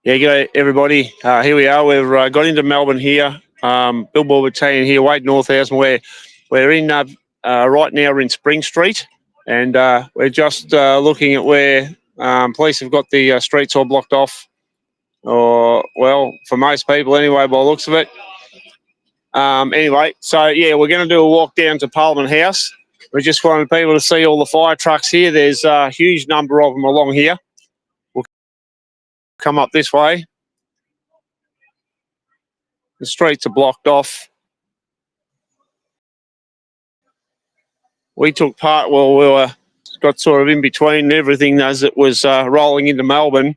Yeah, g'day everybody. Here we are. We've got into Melbourne here. Billboard Battalion here, Wade Northhouse, and we're in right now. We're in Spring Street, and we're just looking at where police have got the streets all blocked off, or well, for most people anyway, by the looks of it. Anyway, so yeah, we're going to do a walk down to Parliament House. We just wanted people to see all the fire trucks here. There's a huge number of them along here. We'll come up this way. The streets are blocked off. We took part, well, we were got sort of in between everything as it was rolling into Melbourne.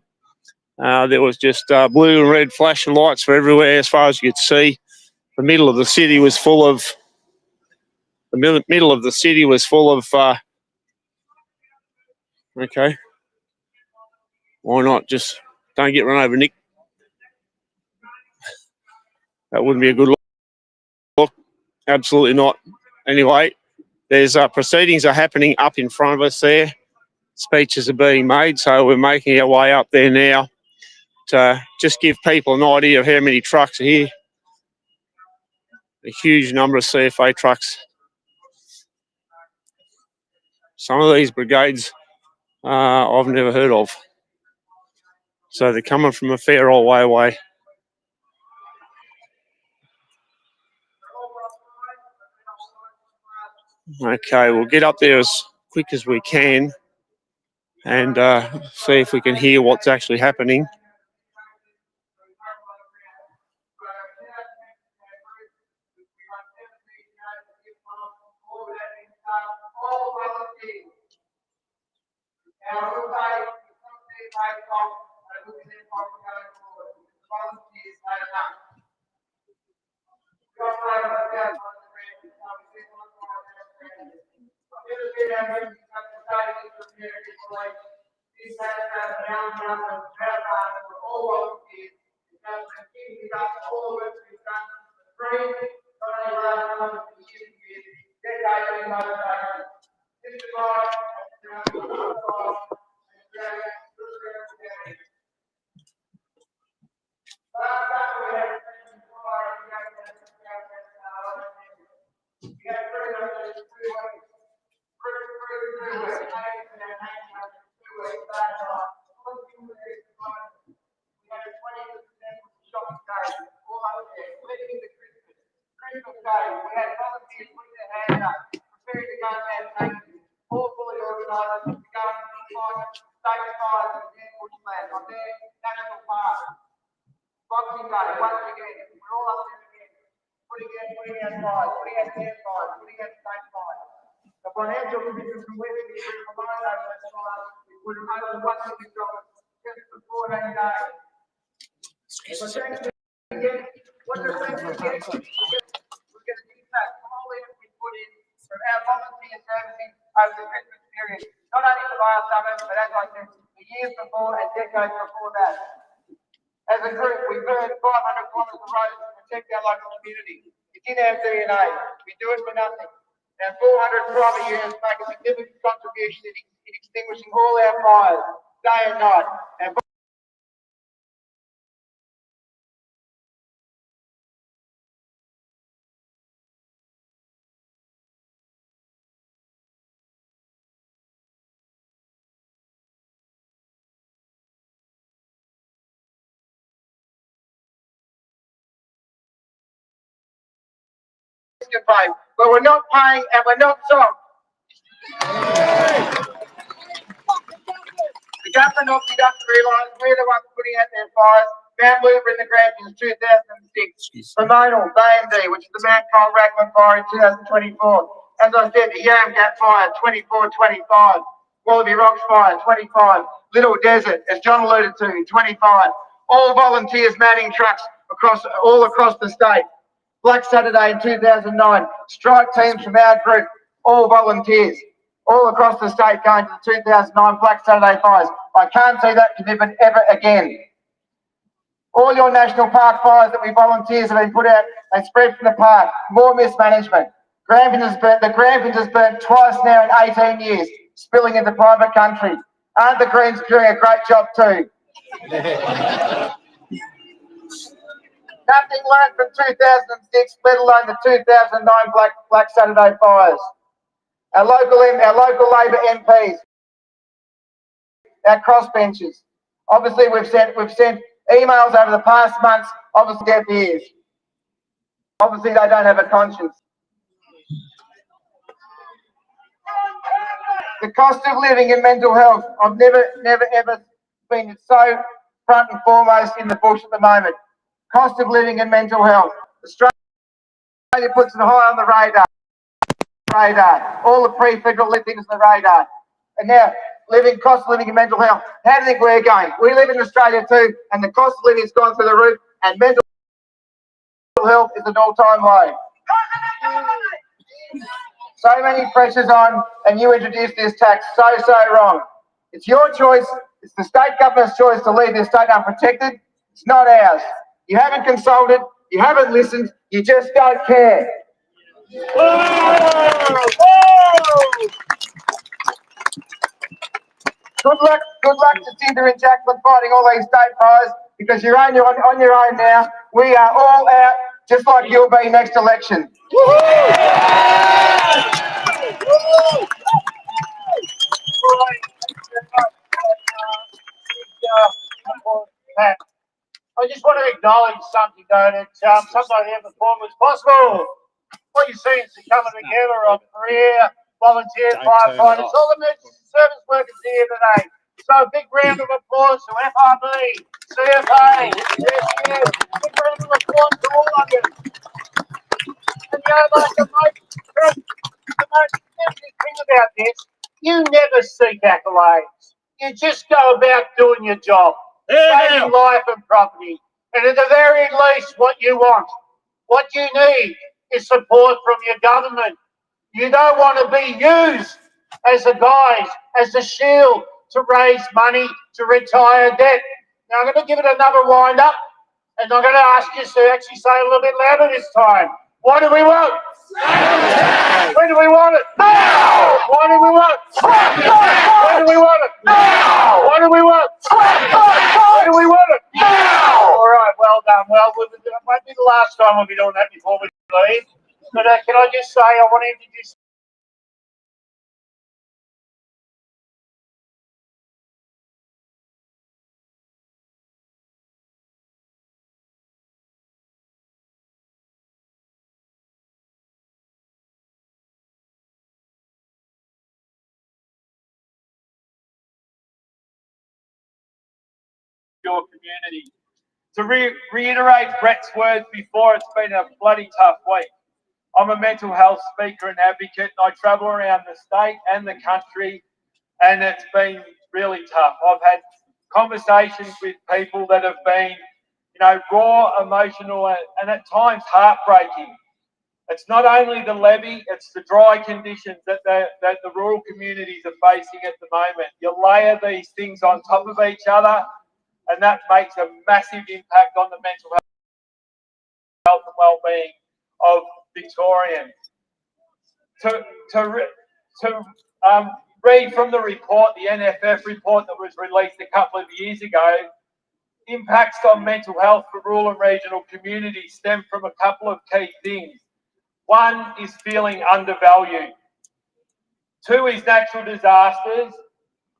There was just blue and red flashing lights for everywhere as far as you could see. The middle of the city was full of, okay, why not? Just don't get run over, Nick. That wouldn't be a good look. Absolutely not. Anyway, there's proceedings are happening up in front of us there. Speeches are being made, so we're making our way up there now to just give people an idea of how many trucks are here. A huge number of CFA trucks. Some of these brigades I've never heard of. So they're coming from a fair old way away. Okay, we'll get up there as quick as we can and see if we can hear what's actually happening. As a group, we burned 500 kilometres of roads to protect our local community. It's in our DNA. We do it for nothing. Our 400 private units make a significant contribution in extinguishing all our fires, day and night. And but we're not paying and we're not soft. The government obviously doesn't realise we're the ones putting out their fires. Mount Luber in the Grampians in 2006. Hormonal, B&D, which is the Mount Cole Raglan fire in 2024. As I said, the Yarram Gap fire, 24-25. Wallaby Rocks fire, 25. Little Desert, as John alluded to, 25. All volunteers manning trucks all across the state. Black Saturday in 2009, strike teams from our group, all volunteers, all across the state going to the 2009 Black Saturday fires. I can't see that commitment ever again. All your national park fires that we volunteers have been put out, they spread from the park. More mismanagement. The Grampians has burnt twice now in 18 years, spilling into private country. Aren't the Greens doing a great job too? Nothing learned from 2006, let alone the 2009 Black Saturday fires. Our local Labor MPs, our crossbenchers. Obviously, we've sent emails over the past months. Obviously, deaf ears. Obviously, they don't have a conscience. The cost of living and mental health. I've never ever been so front and foremost in the bush at the moment. Cost of living and mental health. Australia puts it high on the radar. All the pre-federal things on the radar. And now, cost of living and mental health. How do you think we're going? We live in Australia too, and the cost of living has gone through the roof, and mental health is an all-time low. So many pressures on, and you introduced this tax so wrong. It's your choice. It's the state government's choice to leave this state unprotected. It's not ours. You haven't consulted. You haven't listened. You just don't care. Good luck to Tinder and Jacqueline fighting all these state fires, because you're on your own now. We are all out, just like you'll be next election. I just want to acknowledge something, though, that somebody here before was possible. What you see is the coming together of career, volunteer firefighters, all the emergency service workers here today. So a big round of applause to FRB, CFA, SES, big round of applause to all of you. And you know, like the most interesting thing about this, you never seek accolades. You just go about doing your job, saving life and property. And at the very least, what you want, what you need is support from your government. You don't want to be used as a guise, as a shield to raise money to retire debt. Now I'm going to give it another wind up, and I'm going to ask you to actually say a little bit louder this time. What do we want? When do we want it? Now! Why do we want it? When do we want it? Now! What do we want? When do we want it? Now! All right, well done. Well, it might be the last time we'll be doing that before we leave. But can I just say, I want to introduce your community. To reiterate Brett's words before, it's been a bloody tough week. I'm a mental health speaker and advocate, and I travel around the state and the country, and it's been really tough. I've had conversations with people that have been, raw, emotional, and at times heartbreaking. It's not only the levy, it's the dry conditions that the rural communities are facing at the moment. You layer these things on top of each other, and that makes a massive impact on the mental health and well-being of Victorians. To read from the report, the NFF report that was released a couple of years ago, impacts on mental health for rural and regional communities stem from a couple of key things. One is feeling undervalued. Two is natural disasters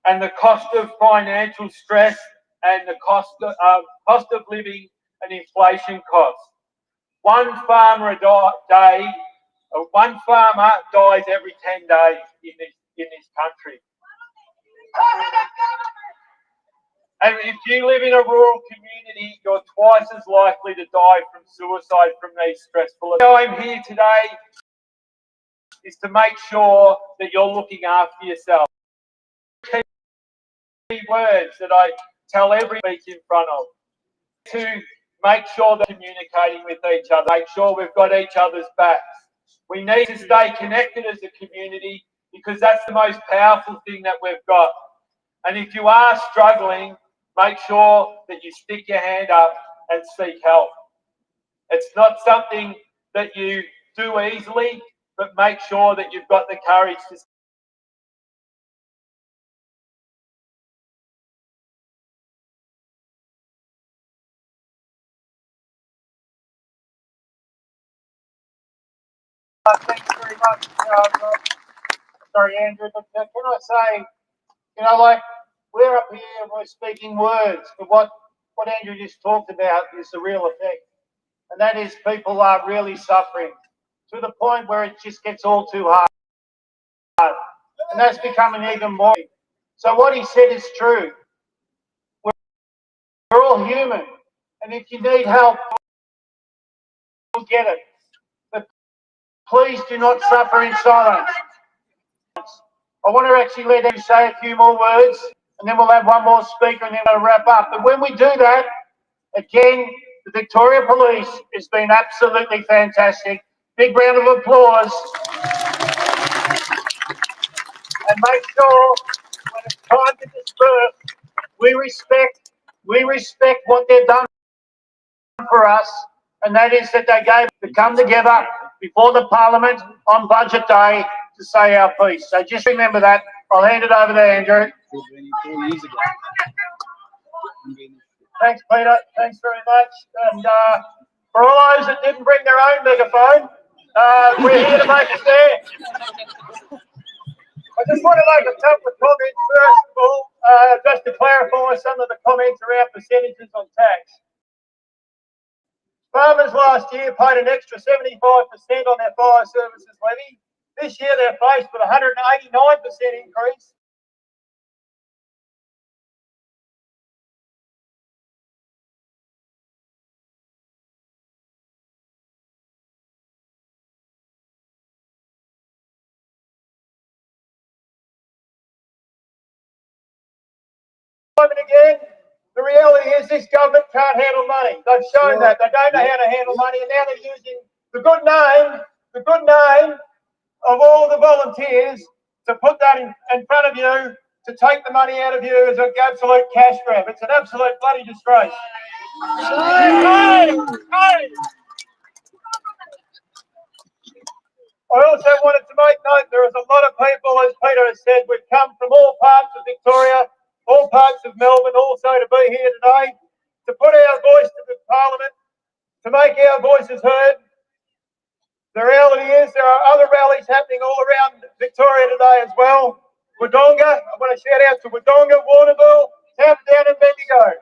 and the cost of financial stress and the cost of living and inflation costs. One farmer dies every 10 days in this country. And if you live in a rural community, you're twice as likely to die from suicide from these stressful events. I'm here today is to make sure that you're looking after yourself. Key words that I tell every week in front of, to make sure that we're communicating with each other, make sure we've got each other's backs. We need to stay connected as a community, because that's the most powerful thing that we've got. And if you are struggling, make sure that you stick your hand up and seek help. It's not something that you do easily, but make sure that you've got the courage to Thanks very much. Sorry, Andrew, but can I say, like, we're up here and we're speaking words, but what Andrew just talked about is the real effect. And that is people are really suffering to the point where it just gets all too hard. And that's becoming even more. So what he said is true. We're all human. And if you need help, you'll get it. But please do not suffer in silence. I want to actually let him say a few more words, and then we'll have one more speaker, and then we'll wrap up. But when we do that, again, the Victoria Police has been absolutely fantastic. Big round of applause. And make sure when it's time to disperse, we respect what they've done for us, and that is that they gave to come together before the Parliament on Budget Day to say our piece. So just remember that. I'll hand it over to Andrew. Thanks, Peter. Thanks very much. And for all those that didn't bring their own megaphone, we're here to make a stand. I just want to make a couple of comments first of all, just to clarify some of the comments around percentages on tax. Farmers last year paid an extra 75% on their fire services levy. This year they're faced with a 189% increase. Again, the reality is this government can't handle money. They've shown that. They don't know how to handle money, and now they're using the good name of all the volunteers to put that in front of you, to take the money out of you as an absolute cash grab. It's an absolute bloody disgrace. I also wanted to make note there is a lot of people, as Peter has said, we've come from all parts of Victoria, all parts of Melbourne also to be here today, to put our voice to the Parliament, to make our voices heard. The reality is there are other rallies happening all around Victoria today as well. Wodonga, I want to shout out to Wodonga, Warrnambool, Southdown and Bendigo.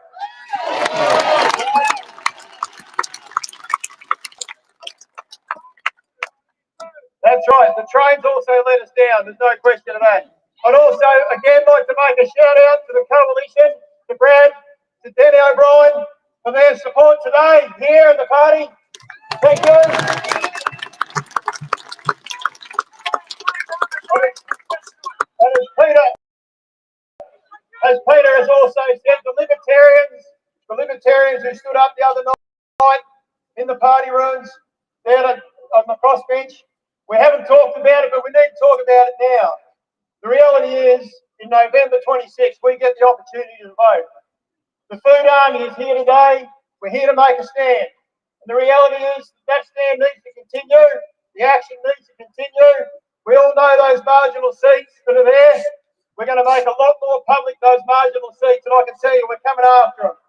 That's right, the trains also let us down, there's no question of that. I'd also, again, like to make a shout out to the coalition, to Brad, to Danny O'Brien, for their support today here in the party. Thank you. And as Peter has also said, the Libertarians who stood up the other night in the party rooms down on the crossbench, we haven't talked about it, but we need to talk about it now. The reality is, in November 26th, we get the opportunity to vote. The Food Army is here today. We're here to make a stand. And the reality is that stand needs to continue. The action needs to continue. We all know those marginal seats that are there. We're going to make a lot more public those marginal seats, and I can tell you we're coming after them.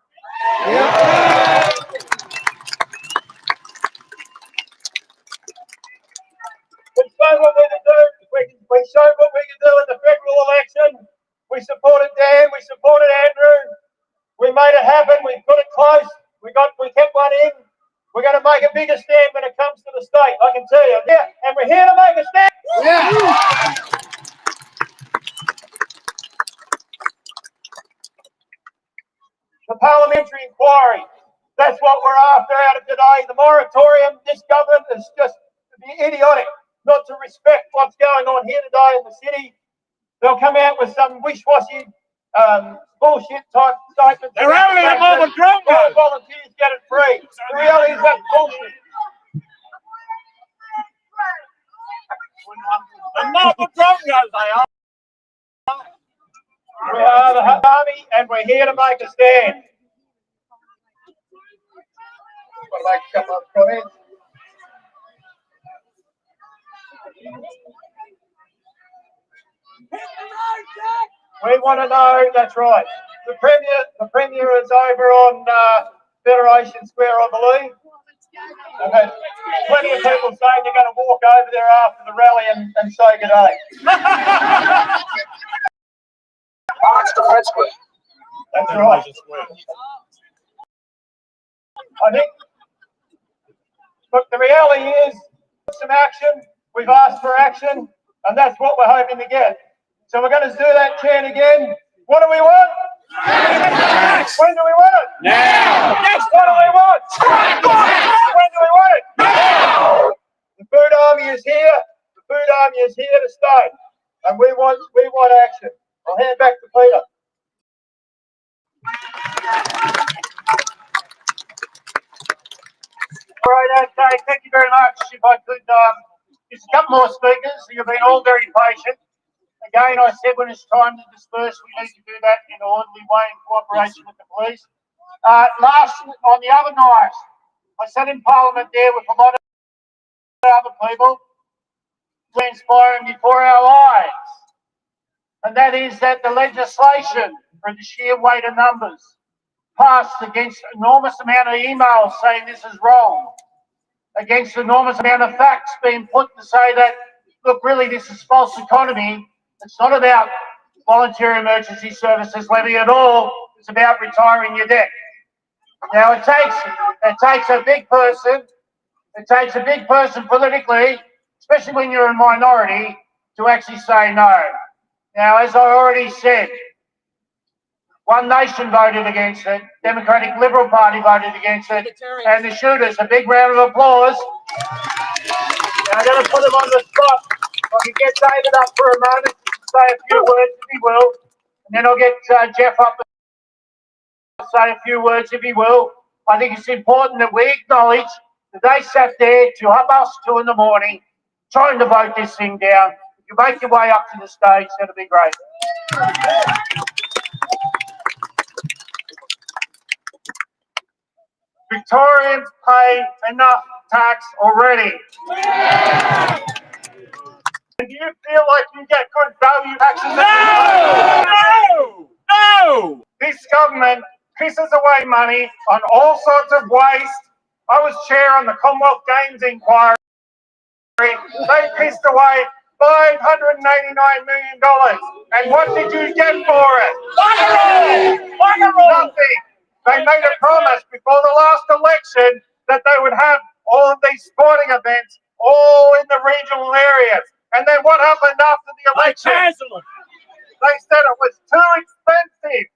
We showed what we can do. We showed what we can do in the federal election. We supported Dan. We supported Andrew. We made it happen. We put it close. We kept one in. We're going to make a bigger stand when it comes to the state. I can tell you. Yeah, and we're here to make a stand. Yeah. The parliamentary inquiry. That's what we're after out of today. The moratorium. This government is just idiotic not to respect what's going on here today in the city. They'll come out with some wish-washy bullshit type statements. They're only a moment drunk. All volunteers get it free. The reality is that's bullshit. The mob of drongos they are. We are the army and we're here to make a stand. Want to make a couple of comments? We want to know, that's right. The Premier is over on Federation Square, I believe. I've had plenty of people saying they're going to walk over there after the rally and say good day. That's right. I think, look, the reality is some action. We've asked for action, and that's what we're hoping to get. So we're going to do that chant again. What do we want? When do we want it? Now! What do we want? When do we want it? Now! The food army is here. The food army is here to stay, and we want action. I'll hand back to Peter. All right, okay. Thank you very much. If I could, just a couple more speakers. You've been all very patient. Again, I said when it's time to disperse, we need to do that in an orderly way in cooperation with the police. On the other night, I sat in Parliament there with a lot of other people, transpiring before our eyes, and that is that the legislation, for the sheer weight of numbers, passed against an enormous amount of emails saying this is wrong, against an enormous amount of facts being put to say that, look, really this is false economy. It's not about voluntary emergency services levy at all. It's about retiring your debt. Now it takes a big person. It takes a big person politically, especially when you're a minority, to actually say no. Now, as I already said, One Nation voted against it, Democratic Liberal Party voted against it, and the shooters, a big round of applause. And I'm going to put them on the spot. I can get David up for a moment to say a few words if he will, and then I'll get Jeff up to say a few words if he will. I think it's important that we acknowledge that they sat there to 2:30 in the morning trying to vote this thing down. If you make your way up to the stage, that'll be great. Victorians pay enough tax already. And do you feel like you get good value taxes? No! No! This government pisses away money on all sorts of waste. I was chair on the Commonwealth Games inquiry. They pissed away $589 million. And what did you get for it? Nothing. They made a promise before the last election that they would have all of these sporting events all in the regional areas. And then what happened after the election? They said it was too expensive.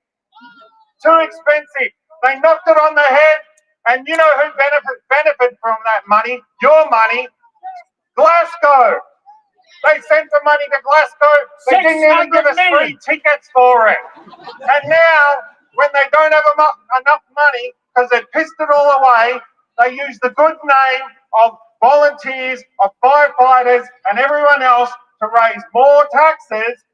Too expensive. They knocked it on the head. And you know who benefit from that money? Your money. Glasgow. They sent the money to Glasgow. They didn't even give us free tickets for it. And now, when they don't have enough money, because they pissed it all away, they use the good name of volunteers, of firefighters, and everyone else to raise more taxes.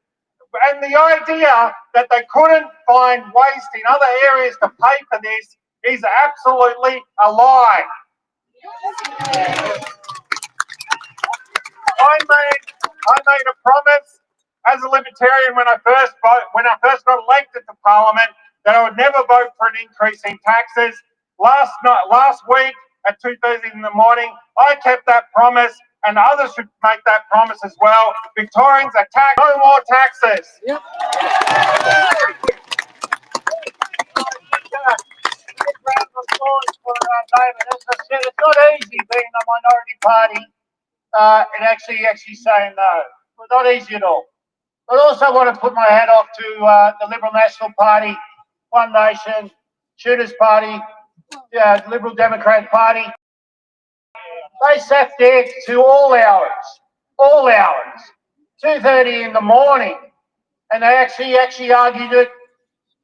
And the idea that they couldn't find waste in other areas to pay for this is absolutely a lie. I made a promise as a Libertarian when I first got elected to Parliament that I would never vote for an increase in taxes. Last week at 2:30 in the morning, I kept that promise, and others should make that promise as well. Victorians are taxed, no more taxes. Yep. David, as I said, it's not easy being a minority party and actually saying no. It's not easy at all. I also want to put my hat off to the Liberal National Party, One Nation, Shooters Party, Liberal Democrat Party. They sat there to all hours, 2:30 in the morning, and they actually argued it.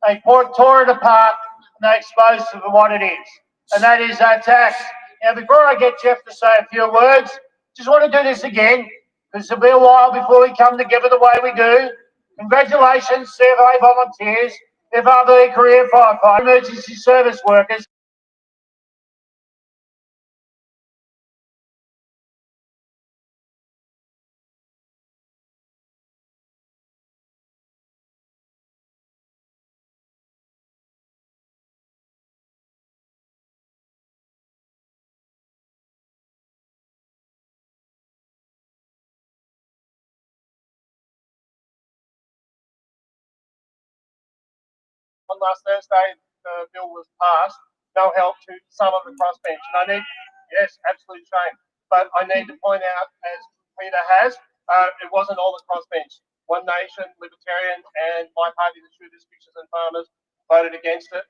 They tore it apart, and they exposed it for what it is, and that is our tax. Now, before I get Jeff to say a few words, just want to do this again, because it'll be a while before we come together the way we do. Congratulations, survey volunteers, FRV career firefighters, emergency service workers. last Thursday, the bill was passed. No help to some of the crossbench. And yes, absolute shame. But I need to point out, as Peter has, it wasn't all the crossbench. One Nation, Libertarian, and my party, the Shooters, Fishers and Farmers, voted against it.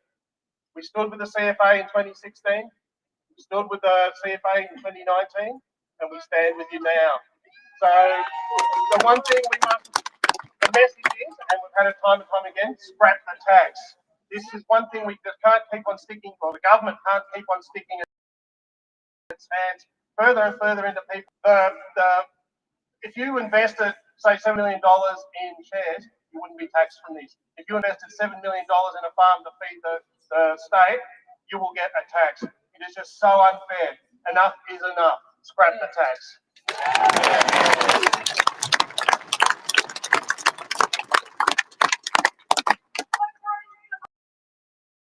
We stood with the CFA in 2016. We stood with the CFA in 2019, and we stand with you now. So the one thing the message is, and we've had it time and time again, scrap the tax. This is one thing we just can't keep on sticking, or the government can't keep on sticking its hands further and further into people. If you invested, say, $7 million in shares, you wouldn't be taxed from this. If you invested $7 million in a farm to feed the state, you will get a tax. It is just so unfair. Enough is enough. Scrap the tax.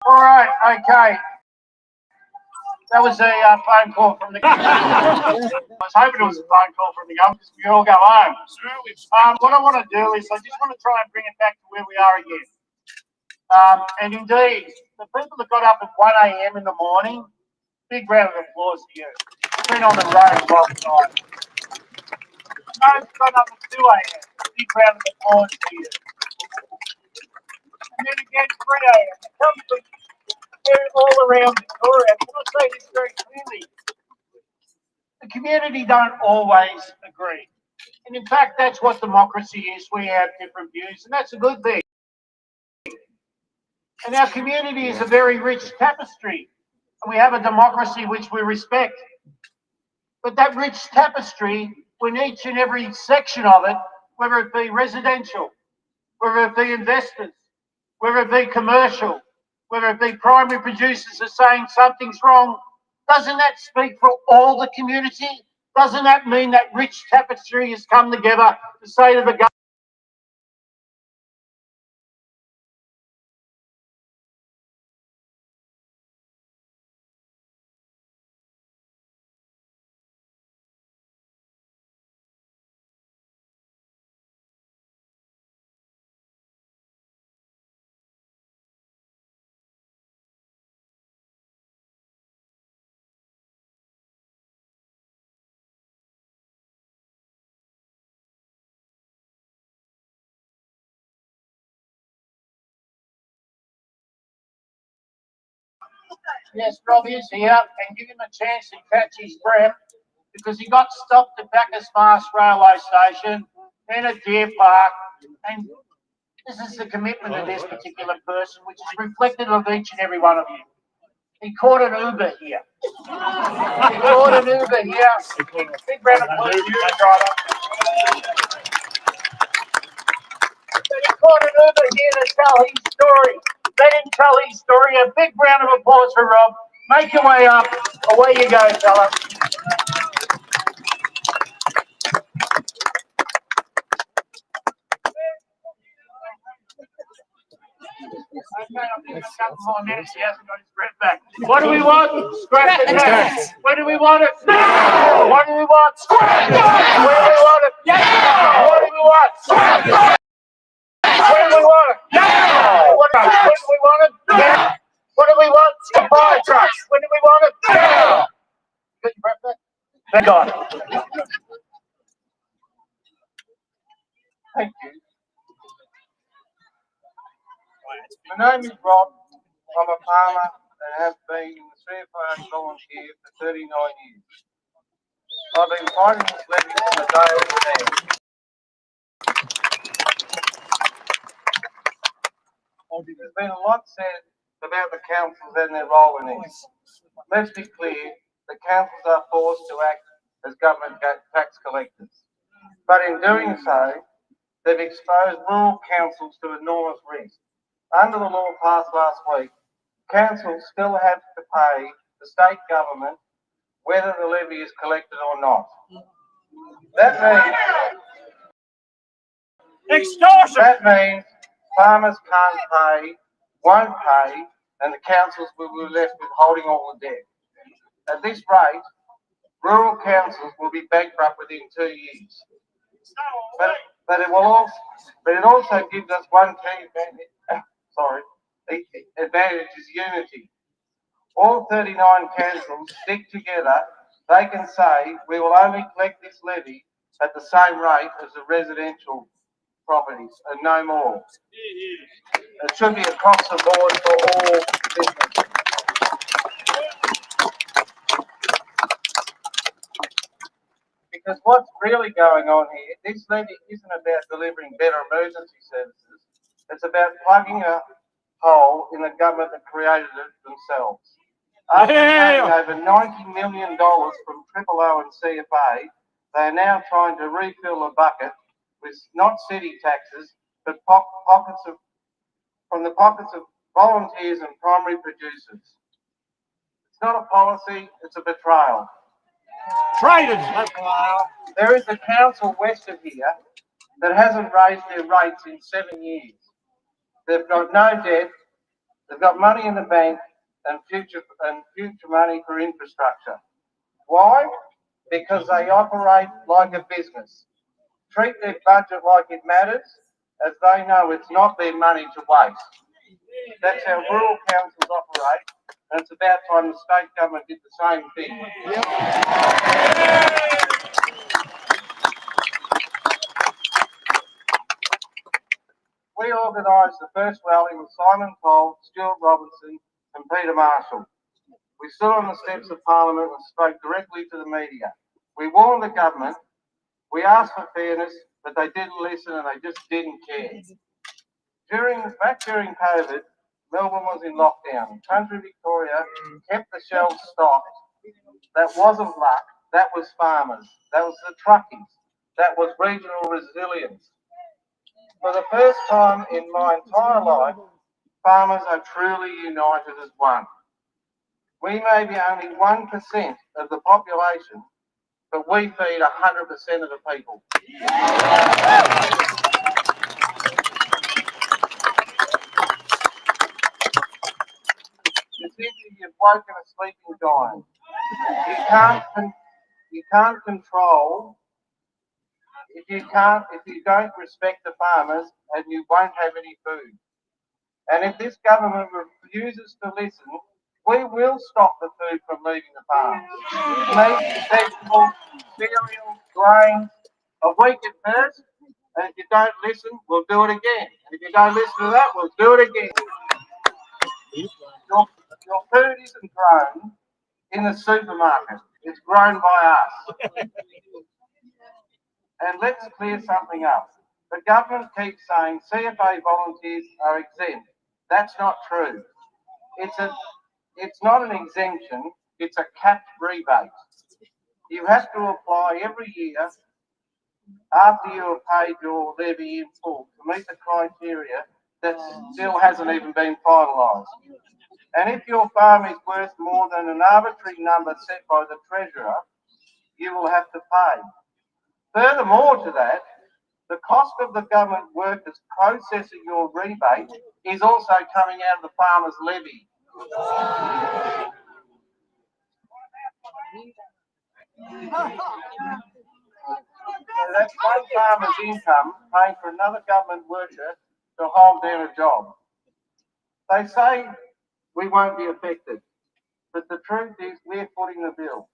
All right, okay. That was a phone call from the government. I was hoping it was a phone call from the government because we all go home. What I want to do is I just want to try and bring it back to where we are again. And indeed, the people that got up at 1 a.m. in the morning, big round of applause to you. Been on the road last night. Those got up at 2 a.m. Big round of applause to you. And then again, 3 a.m. It comes from all around Victoria. Can I say this very clearly? The community don't always agree. And in fact, that's what democracy is. We have different views, and that's a good thing. And our community is a very rich tapestry. And we have a democracy which we respect. But that rich tapestry, when each and every section of it, whether it be residential, whether it be investors, whether it be commercial, whether it be primary producers are saying something's wrong, doesn't that speak for all the community? Doesn't that mean that rich tapestry has come together to say to the government, yes, Rob is here, and give him a chance to catch his breath, because he got stopped at Bacchus Marsh Railway Station, then at Deer Park, and this is the commitment of this particular person, which is reflected of each and every one of you. He caught an Uber here. He caught an Uber here. Big round of applause to you, driver. But he caught an Uber here to tell his story. Let him tell his story. A big round of applause for Rob. Make your way up. Away you go, fella. Okay, I'll give him a couple more minutes. He hasn't got his breath back. What do we want? Scrap the tax. Where do we want it? Now. What do we want? Scrap the tax. Where do we want it? Now. What do we want? Scrap the tax. Where do we want it? Now. What do we want it? Now. What do we want? Fire trucks. When do we want it? Now. Get your breath back. Thank God. Thank you. My name is Rob. I'm a farmer and have been in the CFA volunteer for 39 years. I've been fighting this levy from the day it was there. There's been a lot said about the councils and their role in this. Let's be clear, the councils are forced to act as government tax collectors. But in doing so, they've exposed rural councils to enormous risk. Under the law passed last week, councils still have to pay the state government whether the levy is collected or not. That means farmers can't pay, won't pay, and the councils will be left with holding all the debt. At this rate, rural councils will be bankrupt within 2 years. But it also gives us one key advantage. The advantage is unity. All 39 councils stick together. They can say we will only collect this levy at the same rate as the residential properties and no more. It should be across the board for all businesses. Because what's really going on here, this levy isn't about delivering better emergency services. It's about plugging a hole in the government that created it themselves. After paying over $90 million from Triple O and CFA, they are now trying to refill the bucket with not city taxes, but from the pockets of volunteers and primary producers. It's not a policy, it's a betrayal. Traitors! There is a council west of here that hasn't raised their rates in 7 years. They've got no debt, they've got money in the bank and future money for infrastructure. Why? Because they operate like a business. Treat their budget like it matters, as they know it's not their money to waste. That's how rural councils operate, and it's about time the state government did the same thing. We organised the first rally with Simon Cole, Stuart Robinson and Peter Marshall. We stood on the steps of Parliament and spoke directly to the media. We warned the government, we asked for fairness, but they didn't listen and they just didn't care. Back during COVID, Melbourne was in lockdown. Country Victoria kept the shelves stocked. That wasn't luck, that was farmers, that was the truckies, that was regional resilience. For the first time in my entire life, farmers are truly united as one. We may be only 1% of the population, but we feed 100% of the people. You've woken a sleeping giant. You can't control if you don't respect the farmers, and you won't have any food. And if this government refuses to listen, we will stop the food from leaving the farms. Meat, vegetables, cereals, grains. A week at first, and if you don't listen, we'll do it again. And if you don't listen to that, we'll do it again. Your food isn't grown in the supermarket. It's grown by us. And let's clear something up. The government keeps saying CFA volunteers are exempt. That's not true. It's not an exemption, it's a capped rebate. You have to apply every year after you have paid your levy in full to meet the criteria that still hasn't even been finalised. And if your farm is worth more than an arbitrary number set by the Treasurer, you will have to pay. Furthermore to that, the cost of the government workers processing your rebate is also coming out of the farmer's levy. So that's one farmer's income paying for another government worker to hold down a job. They say we won't be affected, but the truth is we're footing the bill.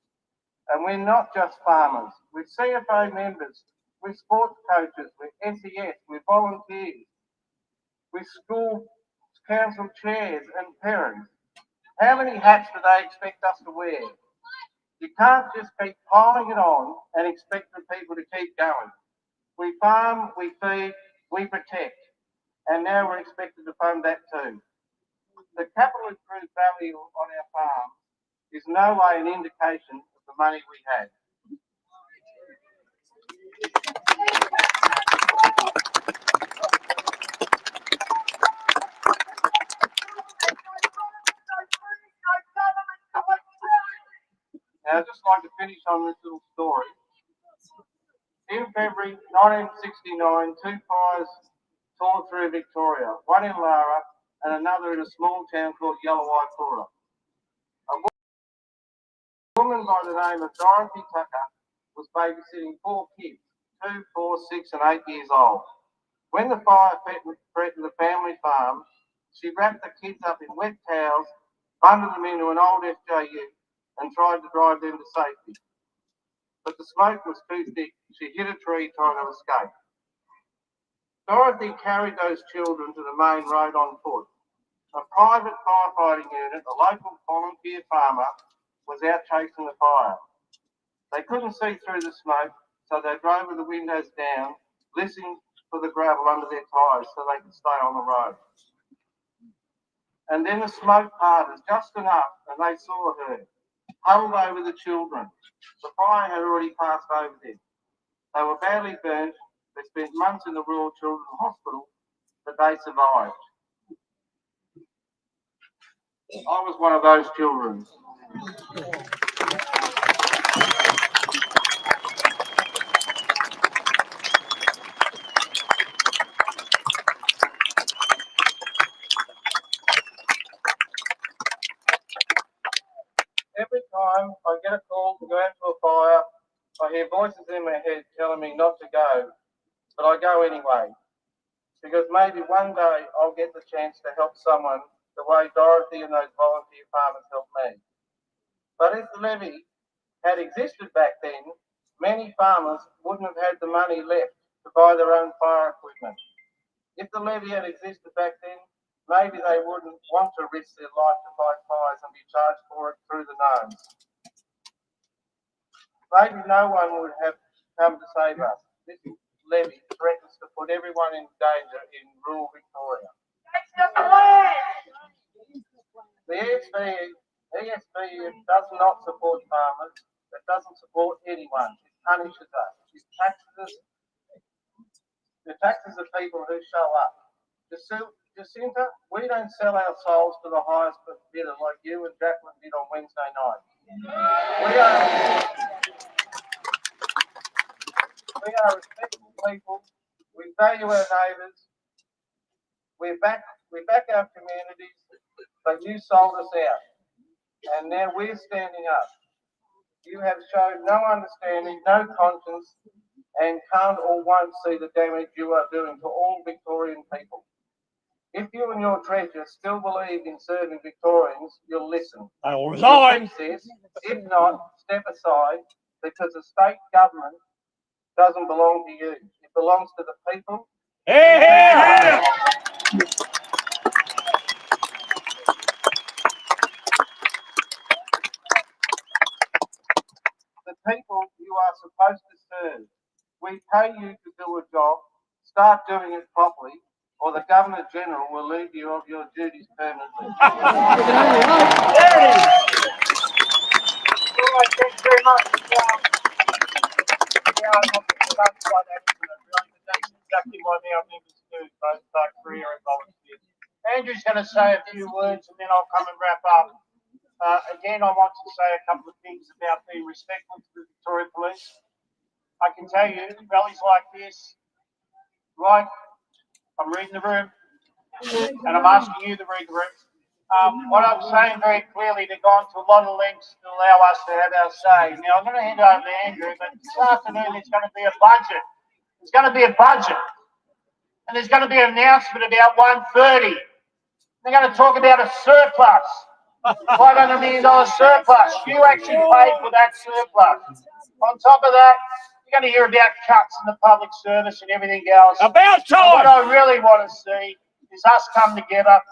And we're not just farmers, we're CFA members, we're sports coaches, we're SES, we're volunteers, we're school council chairs and parents. How many hats do they expect us to wear? You can't just keep piling it on and expect the people to keep going. We farm, we feed, we protect, and now we're expected to fund that too. The capital improved value on our farm is no way an indication of the money we had. Now, I'd just like to finish on this little story. In February 1969, two fires tore through Victoria, one in Lara and another in a small town called Waipura. A woman by the name of Dorothy Tucker was babysitting 4 kids, 2, 4, 6 and 8 years old. When the fire threatened the family farm, She wrapped the kids up in wet towels, bundled them into an old SJU and tried to drive them to safety. But the smoke was too thick. She hit a tree trying to escape. Dorothy carried those children to the main road on foot. A private firefighting unit, a local volunteer farmer, was out chasing the fire. They couldn't see through the smoke, so they drove with the windows down, listening for the gravel under their tyres so they could stay on the road. And then the smoke parted just enough and they saw her, huddled over the children. The fire had already passed over them. They were badly burnt. They spent months in the Royal Children's Hospital, but they survived. I was one of those children. Every time I get a call to go out to a fire, I hear voices in my head telling me not to go, but I go anyway. Because maybe one day I'll get the chance to help someone the way Dorothy and those volunteer farmers helped me. But if the levy had existed back then, many farmers wouldn't have had the money left to buy their own fire equipment. If the levy had existed back then, maybe they wouldn't want to risk their life to fight fires and be charged for it through the nose. Maybe no one would have come to save us. This levy threatens to put everyone in danger in rural Victoria. The ESB does not support farmers. It doesn't support anyone. It punishes us. It taxes us. It taxes the people who show up. Jacinta, we don't sell our souls to the highest bidder like you and Jacqueline did on Wednesday night. We are respectful people. We value our neighbours. We back our communities, but you sold us out. And now we're standing up. You have shown no understanding, no conscience, and can't or won't see the damage you are doing to all Victorian people. If you and your treasure still believe in serving Victorians, you'll listen. I will resign. If not, step aside, because the state government doesn't belong to you. It belongs to the people. Hey, hey, hey. The people you are supposed to serve. We pay you to do a job. Start doing it properly, or the Governor General will leave you of your duties permanently. All right, thanks very much. Exactly what our members do, both career and volunteers. Andrew's going to say a few words and then I'll come and wrap up. Again, I want to say a couple of things about being respectful to the Victoria Police. I can tell you, rallies like this, right, I'm reading the room and I'm asking you to read the room. What I'm saying very clearly, they've gone to a lot of lengths to allow us to have our say. Now, I'm going to hand over to Andrew, but this afternoon there's going to be a budget. There's going to be a budget. And there's going to be an announcement about 1:30. They're going to talk about a surplus. $500 million surplus. You actually paid for that surplus. On top of that, you're going to hear about cuts in the public service and everything else. About time! And what I really want to see is us come together.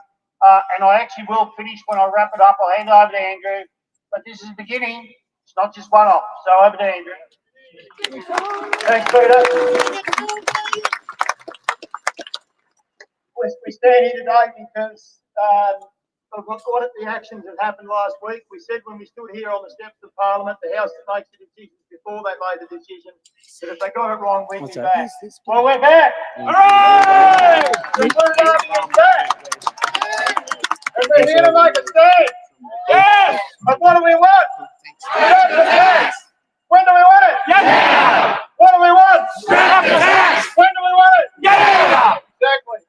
And I actually will finish when I wrap it up. I'll hand over to Andrew. But this is the beginning. It's not just one off. So over to Andrew. Thanks, Peter. We stand here today because of the actions that happened last week. We said when we stood here on the steps of Parliament, the House that makes the decisions before they made the decision, that if they got it wrong, we'd be back. Well, we're back. Hooray! We're back. And we're here to make a stand. Yes! But what do we want? When do we want it? Yeah! What do we want? Yes! When do we want it? Yeah! Exactly.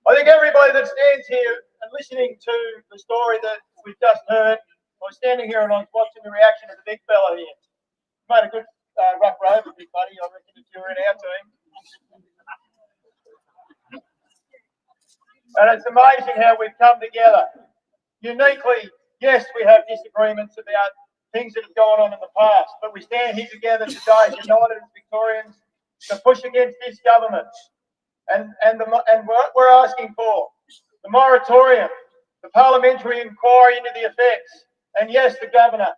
I think everybody that stands here and listening to the story that we've just heard, I was standing here and I was watching the reaction of the big fella here. You made a good rough road, big buddy. I reckon if you were in our team. And it's amazing how we've come together. Uniquely, yes, we have disagreements about things that have gone on in the past, but we stand here together today, united as Victorians, to push against this government. And what we're asking for, the moratorium, the parliamentary inquiry into the effects, and yes, the governor.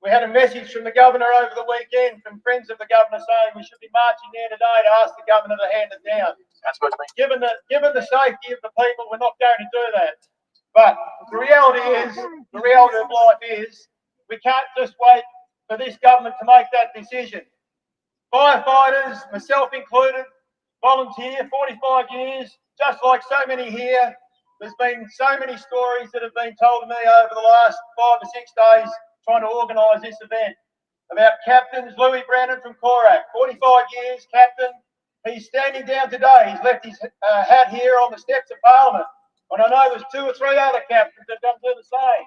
We had a message from the governor over the weekend from friends of the governor saying we should be marching there today to ask the governor to hand it down. Given the safety of the people, we're not going to do that. But the reality of life is, we can't just wait for this government to make that decision. Firefighters, myself included, volunteer, 45 years, just like so many here. There's been so many stories that have been told to me over the last 5 or 6 days trying to organise this event about captains. Louis Brannan from Corac, 45 years, captain. He's standing down today. He's left his hat here on the steps of Parliament. And I know there's 2 or 3 other captains that don't do the same.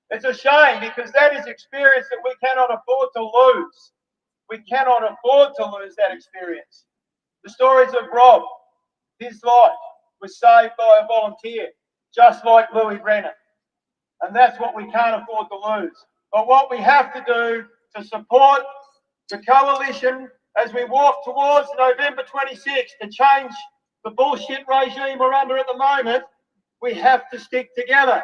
It's a shame because that is experience that we cannot afford to lose. We cannot afford to lose that experience. The stories of Rob, his life was saved by a volunteer, just like Louis Brennan. And that's what we can't afford to lose. But what we have to do to support the coalition as we walk towards November 26th to change the bullshit regime we're under at the moment, we have to stick together.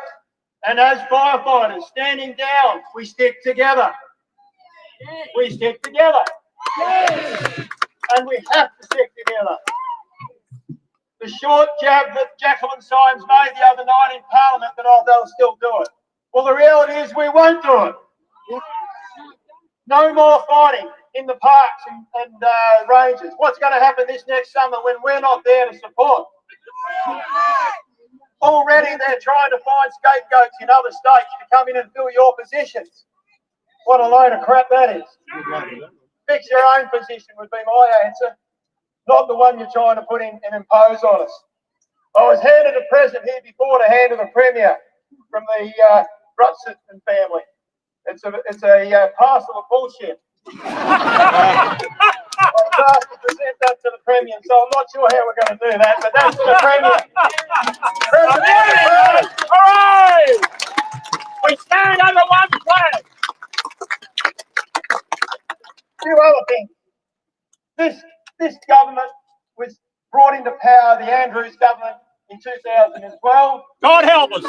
And as firefighters standing down, we stick together. We stick together. And we have to stick together. The short jab that Jacqueline Symes made the other night in Parliament that they'll still do it. Well, the reality is we won't do it. No more fighting in the parks and ranges. What's going to happen this next summer when we're not there to support? Already they're trying to find scapegoats in other states to come in and fill your positions. What a load of crap that is. Fix your own position would be my answer, not the one you're trying to put in and impose on us. I was handed a present here before to hand to the Premier from the Rutherford family. It's a parcel of bullshit. I was asked to present that to the Premier, so I'm not sure how we're going to do that, but that's for the Premier. Hooray! We stand under one flag. A few other things. This government was brought into power, the Andrews government, in 2012. God help us.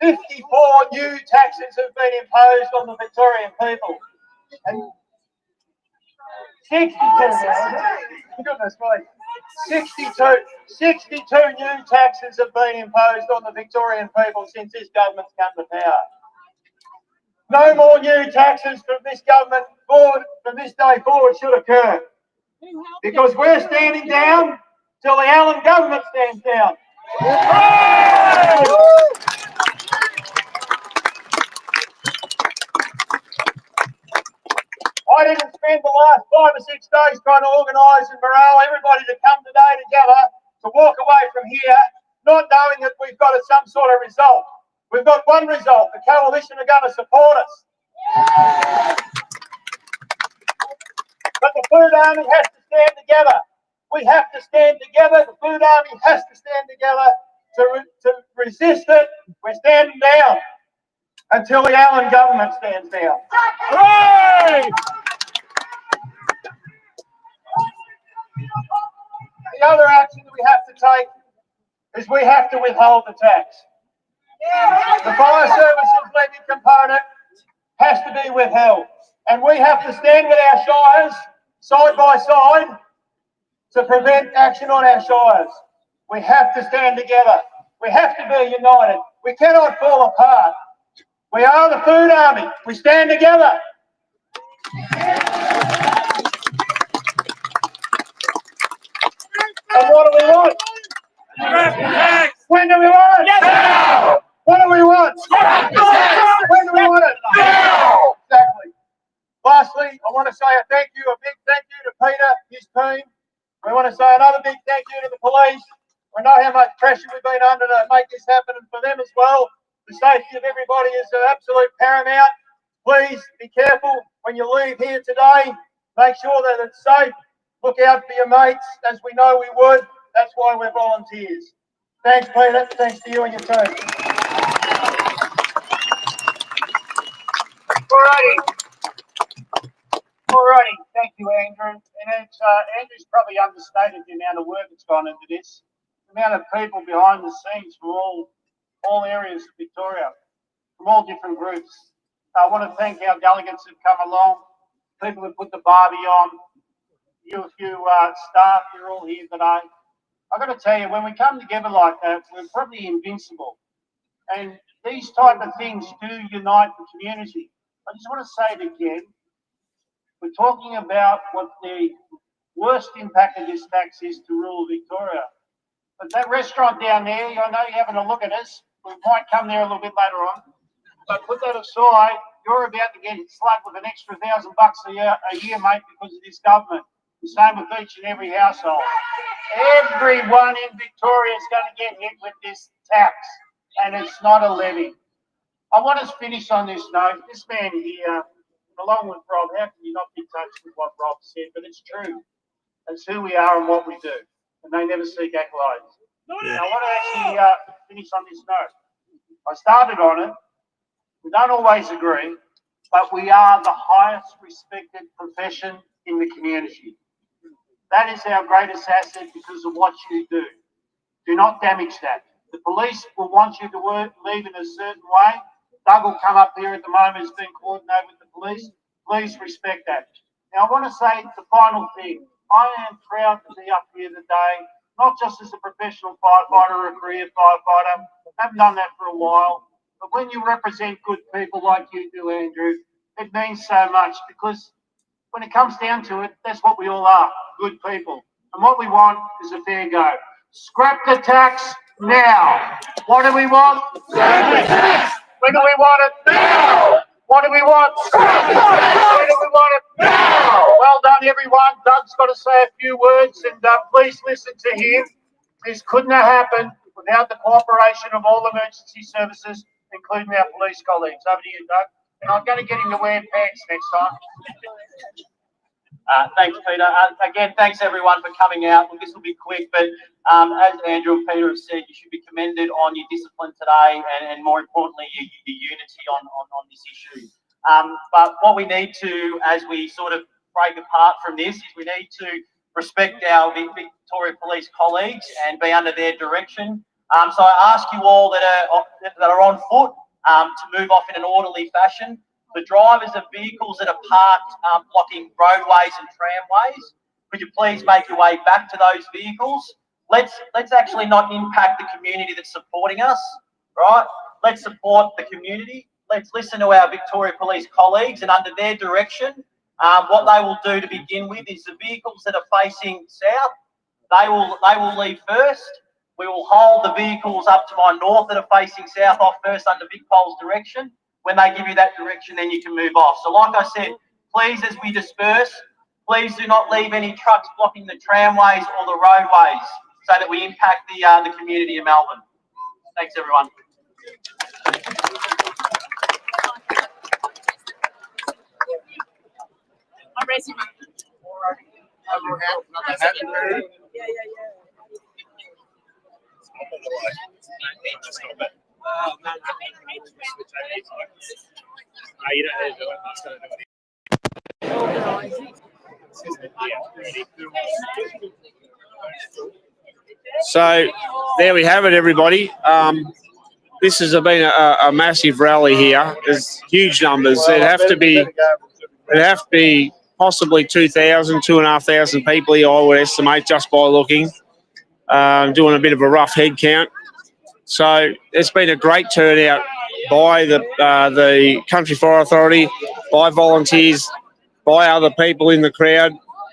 54 new taxes have been imposed on the Victorian people. And 62 now, goodness me, 62 new taxes have been imposed on the Victorian people since this government's come to power. No more new taxes from this government forward, from this day forward, should occur. Because we're standing down till the Allen government stands down. I didn't spend the last 5 or 6 days trying to organise and morale everybody to come today together to walk away from here, not knowing that we've got some sort of result. We've got one result. The coalition are going to support us. But the Food Army has to stand together. We have to stand together. The Food Army has to stand together to resist it. We're standing down until the Allen government stands down. Hooray! The other action that we have to take is we have to withhold the tax. The fire services levy component has to be withheld. And we have to stand with our shires side by side to prevent action on our shires. We have to stand together. We have to be united. We cannot fall apart. We are the Food Army. We stand together. And what do we want? When do we want it? Now! What do we want? When do we want it? Now! Exactly. Lastly, I want to say a big thank you to Peter, his team. We want to say another big thank you to the police. We know how much pressure we've been under to make this happen, and for them as well. The safety of everybody is an absolute paramount. Please be careful when you leave here today. Make sure that it's safe. Look out for your mates, as we know we would. That's why we're volunteers. Thanks, Peter. Thanks to you and your team. Alrighty. Thank you, Andrew. And it's, Andrew's probably understated the amount of work that's gone into this. The amount of people behind the scenes from all areas of Victoria, from all different groups. I want to thank our delegates who've come along, people who put the barbie on, you staff, you're all here today. I've got to tell you, when we come together like that, we're probably invincible. And these type of things do unite the community. I just want to say it again. We're talking about what the worst impact of this tax is to rural Victoria. But that restaurant down there, I know you're having a look at us. We might come there a little bit later on. But put that aside, you're about to get slugged with an extra $1,000 a year, mate, because of this government. The same with each and every household. Everyone in Victoria is going to get hit with this tax, and it's not a levy. I want to finish on this note. This man here, along with Rob, how can you not be touched with what Rob said? But it's true. It's who we are and what we do, and they never seek accolades. Yeah. I want to actually finish on this note. I started on it. We don't always agree, but we are the highest respected profession in the community. That is our greatest asset because of what you do. Do not damage that. The police will want you to leave in a certain way. Doug will come up here at the moment, has been coordinated with the police. Please respect that. Now, I want to say the final thing. I am proud to be up here today, not just as a professional firefighter or a career firefighter. I haven't done that for a while. But when you represent good people like you do, Andrew, it means so much because when it comes down to it, that's what we all are, good people. And what we want is a fair go. Scrap the tax now. What do we want? Scrap the tax. When do we want it? Now. What do we want? Scrap the tax. When do we want it? Now. Well done, everyone. Doug's got to say a few words, and please listen to him. This couldn't have happened without the cooperation of all emergency services, including our police colleagues. Over to you, Doug. And I'm going to get him to wear pants next time. Thanks, Peter. Again, thanks everyone for coming out. Well, this will be quick, but as Andrew and Peter have said, you should be commended on your discipline today and more importantly, your unity on this issue. But what we need to, as we sort of break apart from this, is we need to respect our Victoria Police colleagues and be under their direction. So I ask you all that are on foot to move off in an orderly fashion. The drivers of vehicles that are parked blocking roadways and tramways, could you please make your way back to those vehicles? Let's actually not impact the community that's supporting us, right? Let's support the community. Let's listen to our Victoria Police colleagues, and under their direction, what they will do to begin with is the vehicles that are facing south, they will leave first. We will hold the vehicles up to my north that are facing south off first under Vic Pole's direction. When they give you that direction, then you can move off. So like I said, please, as we disperse, please do not leave any trucks blocking the tramways or the roadways so that we impact the community of Melbourne. Thanks, everyone. I'm raising my So there we have it, everybody. This has been a massive rally here. There's huge numbers. It'd have to be possibly 2,000, 2,500 people here, I would estimate, just by looking. Doing a bit of a rough head count. So it's been a great turnout by the Country Fire Authority, by volunteers, by other people in the crowd,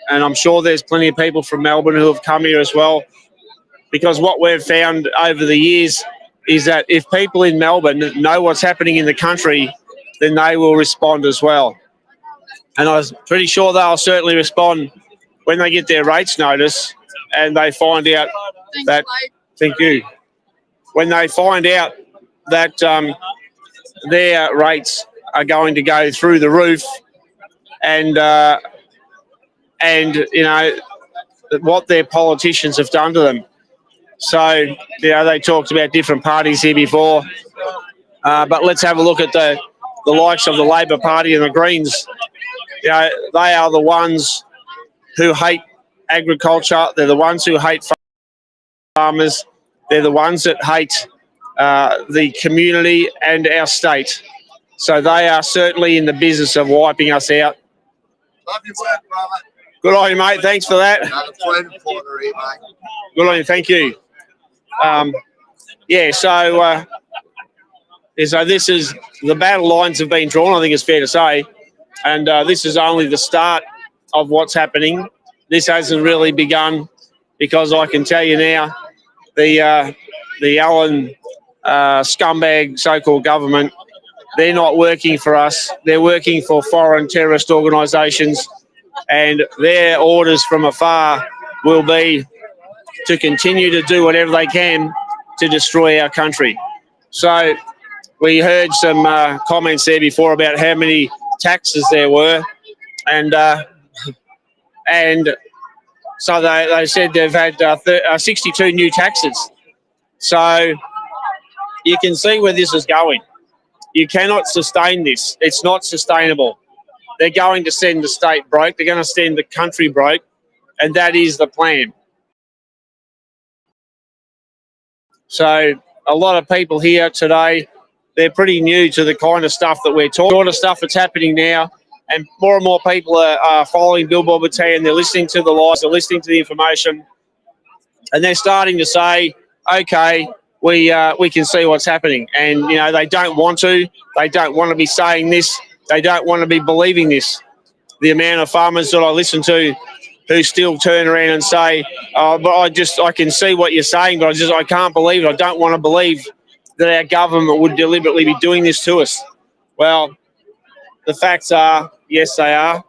and I'm sure there's plenty of people from Melbourne who have come here as well, because what we've found over the years is that if people in Melbourne know what's happening in the country, then they will respond as well. And I was pretty sure they'll certainly respond when they get their rates notice and they find out that, thank you, when they find out that their rates are going to go through the roof, and you know, what their politicians have done to them. So, you know, they talked about different parties here before, but let's have a look at the likes of the Labor Party and the Greens. You know, they are the ones who hate agriculture. They're the ones who hate farmers. They're the ones that hate the community and our state. So they are certainly in the business of wiping us out. Love your work, brother. Good on you, mate. Thanks for that. Another freedom fighter here, mate. Good on you. Thank you. Yeah, so this is the battle lines have been drawn, I think it's fair to say. And this is only the start of what's happening. This hasn't really begun, because I can tell you now, the Allen scumbag so-called government, they're not working for us. They're working for foreign terrorist organisations, and their orders from afar will be to continue to do whatever they can to destroy our country. So we heard some comments there before about how many taxes there were, and so they said they've had 62 new taxes. So you can see where this is going. You cannot sustain this. It's not sustainable. They're going to send the state broke. They're going to send the country broke, and that is the plan. So a lot of people here today, they're pretty new to the kind of stuff that we're talking, sort of stuff that's happening now, and more people are following Billboard Battalion. They're listening to the lies, they're listening to the information, and they're starting to say, okay, we can see what's happening. And, you know, they don't want to. They don't want to be saying this. They don't want to be believing this. The amount of farmers that I listen to who still turn around and say, oh, but I can see what you're saying, but I can't believe it. I don't want to believe that our government would deliberately be doing this to us. Well, the facts are, yes, they are.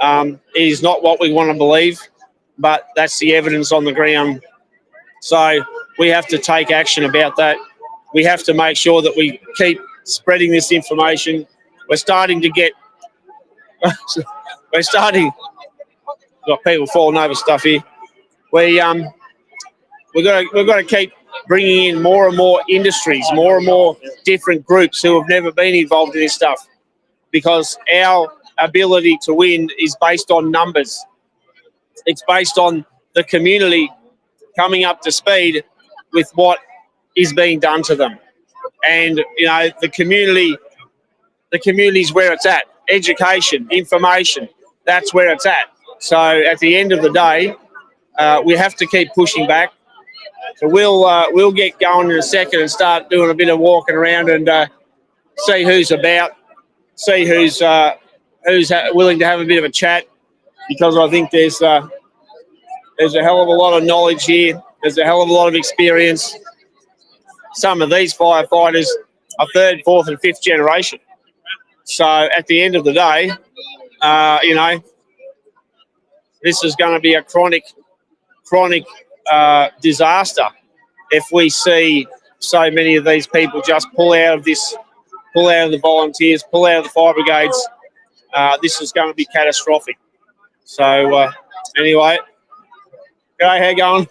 It is not what we want to believe, but that's the evidence on the ground. So we have to take action about that. We have to make sure that we keep spreading this information. We're starting to get, got people falling over stuff here. We've got to keep bringing in more and more industries, more and more different groups who have never been involved in this stuff, because our ability to win is based on numbers. It's based on the community coming up to speed with what is being done to them. And, you know, the community's where it's at. Education, information, that's where it's at. So at the end of the day, we have to keep pushing back. So we'll get going in a second and start doing a bit of walking around and see who's about, see who's willing to have a bit of a chat, because I think there's a hell of a lot of knowledge here. There's a hell of a lot of experience. Some of these firefighters are third, fourth, and fifth generation. So at the end of the day, you know, this is going to be a chronic disaster if we see so many of these people just pull out of this, pull out of the volunteers, pull out of the fire brigades. This is going to be catastrophic. So anyway, g'day, how you going?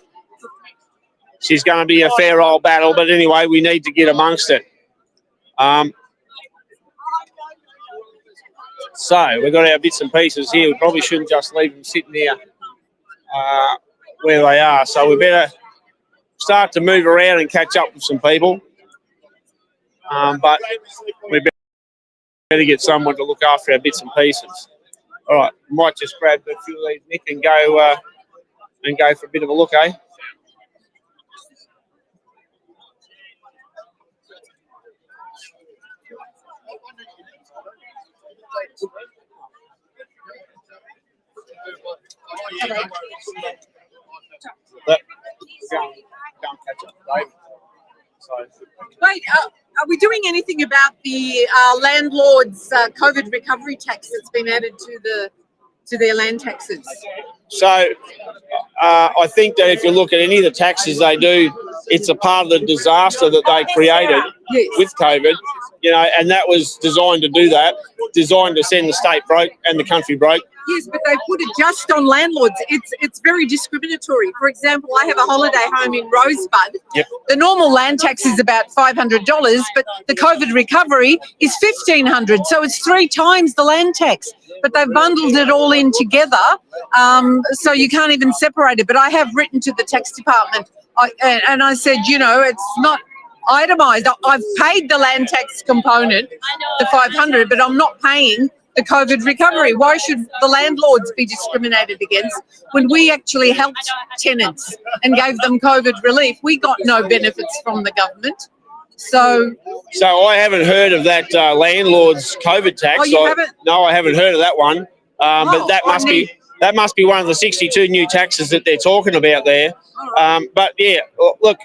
She's going to be a fair old battle, but anyway, we need to get amongst it. So we've got our bits and pieces here. We probably shouldn't just leave them sitting there where they are. So we better start to move around and catch up with some people. But we better get someone to look after our bits and pieces. All right, might just grab a few of these, Nick, and go for a bit of a look, eh? Wait, are we doing anything about the landlord's COVID recovery tax that's been added to to their land taxes? So I think that if you look at any of the taxes they do, it's a part of the disaster that they created Yes. with COVID, and that was designed to do that, designed to send the state broke and the country broke. Yes, but they put it just on landlords. It's very discriminatory. For example, I have a holiday home in Rosebud. Yep. The normal land tax is about $500, but the COVID recovery is $1,500. So it's 3 times the land tax. But they've bundled it all in together, so you can't even separate it. But I have written to the tax department, and I said, it's not itemised. I've paid the land tax component, the $500, but I'm not paying the COVID recovery. Why should the landlords be discriminated against when we actually helped tenants and gave them COVID relief? We got no benefits from the government. So I haven't heard of that landlord's COVID tax. Oh, you haven't? No, I haven't heard of that one. But that must be one of the 62 new taxes that they're talking about there. But yeah, look,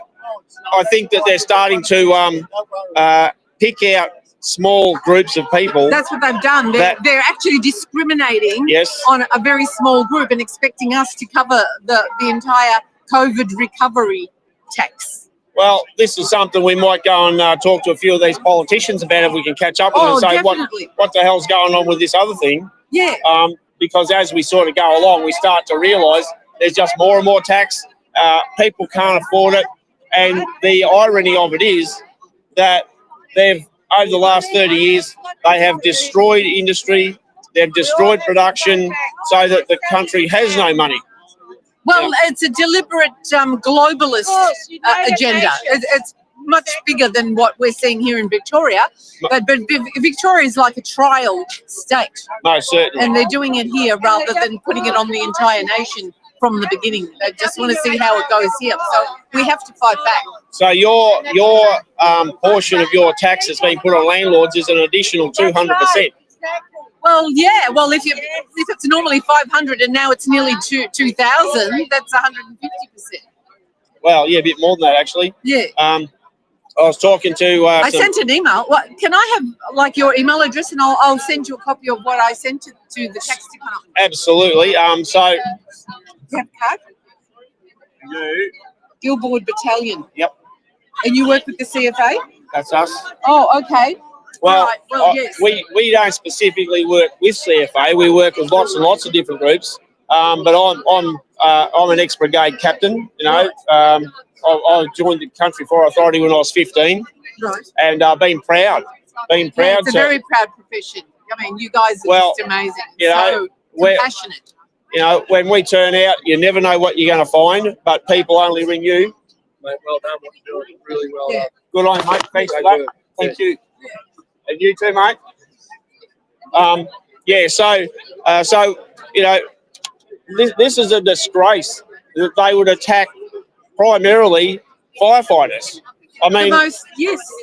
I think that they're starting to pick out small groups of people. that's what they've done. They're actually discriminating Yes. on a very small group and expecting us to cover the entire COVID recovery tax. Well, this is something we might go and talk to a few of these politicians about if we can catch up with them and say definitely. what the hell's going on with this other thing. Yeah. Because as we sort of go along, we start to realise there's just more and more tax. People can't afford it. And the irony of it is that over the last 30 years, they have destroyed industry, they've destroyed production so that the country has no money. Well, it's a deliberate globalist agenda. It's much bigger than what we're seeing here in Victoria. But Victoria is like a trial state. Most certainly. And they're doing it here rather than putting it on the entire nation from the beginning. They just want to see how it goes here. So we have to fight back. So your portion of your tax that's being put on landlords is an additional 200%. Well, yeah. Well, if it's normally 500 and now it's nearly 2,000, that's 150%. Well, yeah, a bit more than that actually. Yeah. I was talking to. I sent an email. What, can I have your email address and I'll send you a copy of what I sent to the tax department. Absolutely. So. You have a card? No. Billboard Battalion. Yep. And you work with the CFA? That's us. Oh, okay. Well, all right. Well, yes. we don't specifically work with CFA. We work with lots and lots of different groups. But I'm an ex-brigade captain. I joined the Country Fire Authority when I was 15. Right. And been proud. Yeah, it's a very proud profession. I mean, you guys are just amazing. So compassionate. When we turn out, you never know what you're going to find, but people only ring you. Mate, well done. What you're doing, really well done. Good on you, mate. Thanks for that. Thank you. And you too, mate. This is a disgrace that they would attack primarily firefighters. I mean,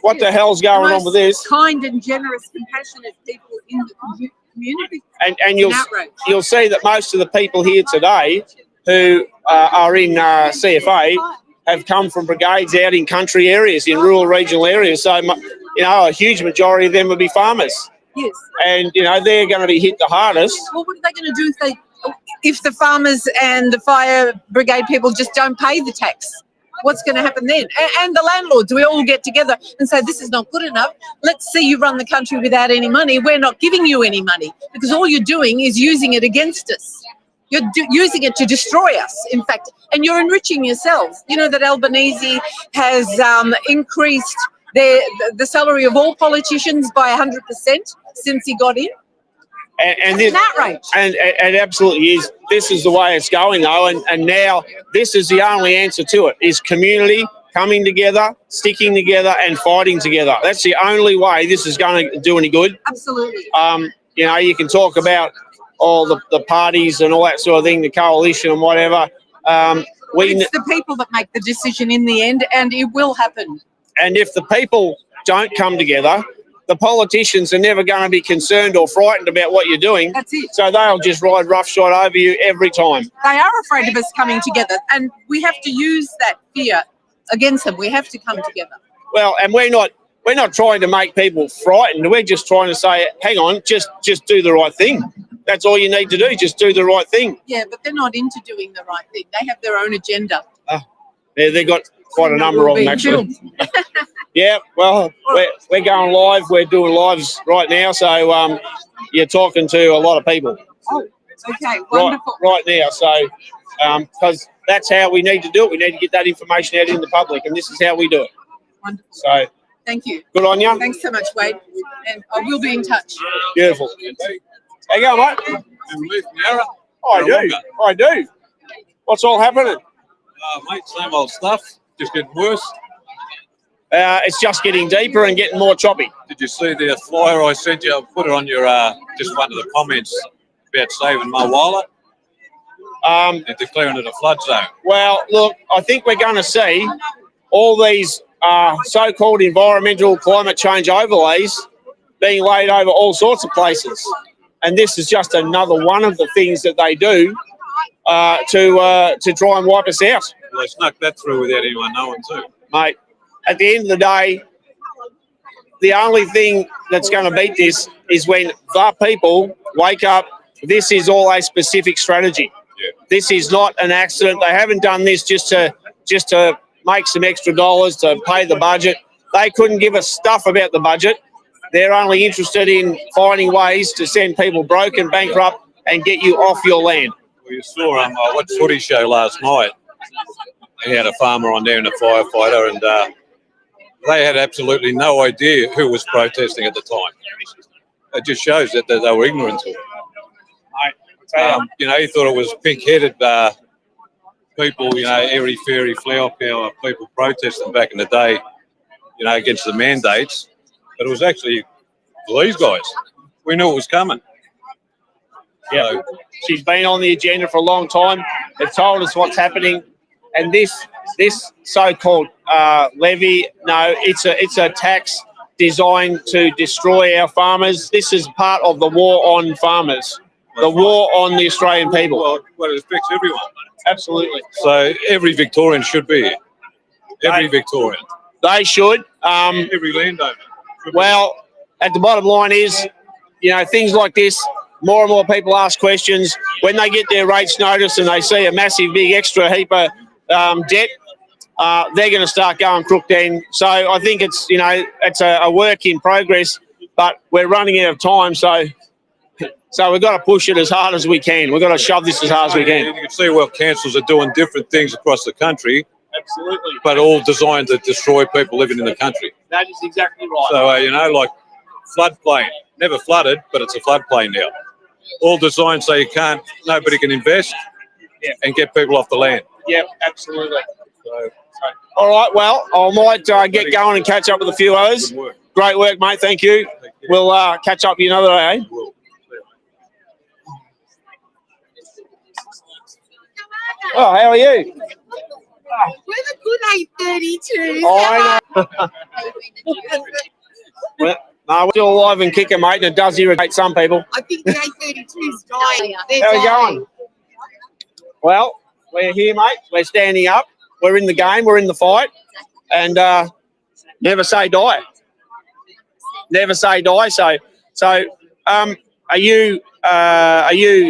what the hell's going on with this? Kind and generous, compassionate people in the community. And you'll see that most of the people here today who are in CFA have come from brigades out in country areas, in rural regional areas. So, a huge majority of them would be farmers. Yes. And, they're going to be hit the hardest. Well, what are they going to do if the farmers and the fire brigade people just don't pay the tax? What's going to happen then? And the landlords, we all get together and say, this is not good enough. Let's see you run the country without any money. We're not giving you any money because all you're doing is using it against us. You're using it to destroy us, in fact, and you're enriching yourselves. You know that Albanese has increased the salary of all politicians by 100% since he got in. And it's an outrage. And it absolutely is. This is the way it's going, though. And now this is the only answer to it, is community coming together, sticking together and fighting together. That's the only way this is going to do any good. Absolutely. You can talk about all the parties and all that sort of thing, the coalition and whatever. It's the people that make the decision in the end, and it will happen. And if the people don't come together, the politicians are never going to be concerned or frightened about what you're doing. That's it. So they'll just ride roughshod over you every time. They are afraid of us coming together, and we have to use that fear against them. We have to come together. Well, and we're not trying to make people frightened. We're just trying to say, hang on, just do the right thing. that's all you need to do. Just do the right thing. Yeah, but they're not into doing the right thing. They have their own agenda. They've got quite a number of them, actually. Yeah, well, we're going live. We're doing lives right now, so you're talking to a lot of people. Oh, okay, wonderful. Right now, so because that's how we need to do it. We need to get that information out in the public, and this is how we do it. Wonderful. So thank you. good on you. Thanks so much, Wade. And I will be in touch. Beautiful. How you going, mate? I do. What's all happening? Mate, same old stuff, just getting worse. It's just getting deeper and getting more choppy. Did you see the flyer I sent you? I put it on your, just one of the comments about saving my wallet and declaring it a flood zone. Well, look, I think we're going to see all these so-called environmental climate change overlays being laid over all sorts of places. And this is just another one of the things that they do to try and wipe us out. Well, they snuck that through without anyone knowing too. Mate, at the end of the day, the only thing that's going to beat this is when the people wake up. This is all a specific strategy. Yeah. This is not an accident. They haven't done this just to make some extra dollars to pay the budget. They couldn't give us stuff about the budget. They're only interested in finding ways to send people broke and bankrupt and get you off your land. Well, you saw I watched Footy Show last night. He had a farmer on there and a firefighter, and they had absolutely no idea who was protesting at the time. It just shows that they were ignorant to it. You know, he thought it was pink-headed people, you know, airy-fairy flower power people protesting back in the day, you know, against the mandates. But it was actually these guys. We knew it was coming. Yeah, So, she's been on the agenda for a long time. They've told us what's happening, and this so-called levy, no, it's a tax designed to destroy our farmers. This is part of the war on farmers, the war on the Australian people. well, it affects everyone. Absolutely, So every Victorian should be here. Every Victorian. they should. Every landowner. Well, at the bottom line is, you know, things like this. More and more people ask questions when they get their rates notice and they see a massive, big, extra heap of debt. They're going to start going crook then. So I think it's, you know, it's a work in progress, but we're running out of time. So we've got to push it as hard as we can. We've got to shove this as hard as we can. You can see well, councils are doing different things across the country, Absolutely. but all designed to destroy people living in the country. That is exactly right. So, you know, like floodplain, never flooded, but it's a floodplain now. All designed so nobody can invest and get people off the land. Yep, absolutely. So, All right, well, I might get going and catch up with a few others. good work. Great work, mate. Thank you. We'll catch up with you another day, eh? Oh, how are you? We're the good 832. I know. Well, no, we're still alive and kicking, mate, and it does irritate some people. I think the 832's dying. They're How are you dying. going? Well, we're here, mate. We're standing up. We're in the game. We're in the fight. And never say die. Never say die. So, are you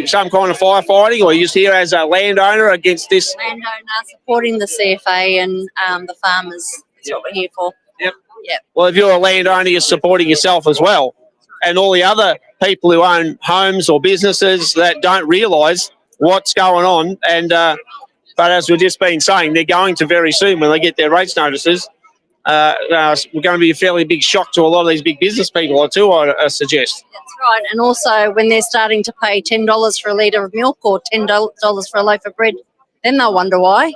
some kind of firefighting, or are you just here as a landowner against this? Landowner supporting the CFA and the farmers. That's what we're here for. Well, if you're a landowner, you're supporting yourself as well. And all the other people who own homes or businesses that don't realise what's going on. And but as we've just been saying, they're going to very soon when they get their rates notices. We're going to be a fairly big shock to a lot of these big business people too, I suggest. That's right. And also when they're starting to pay $10 for a litre of milk or $10 for a loaf of bread, then they'll wonder why.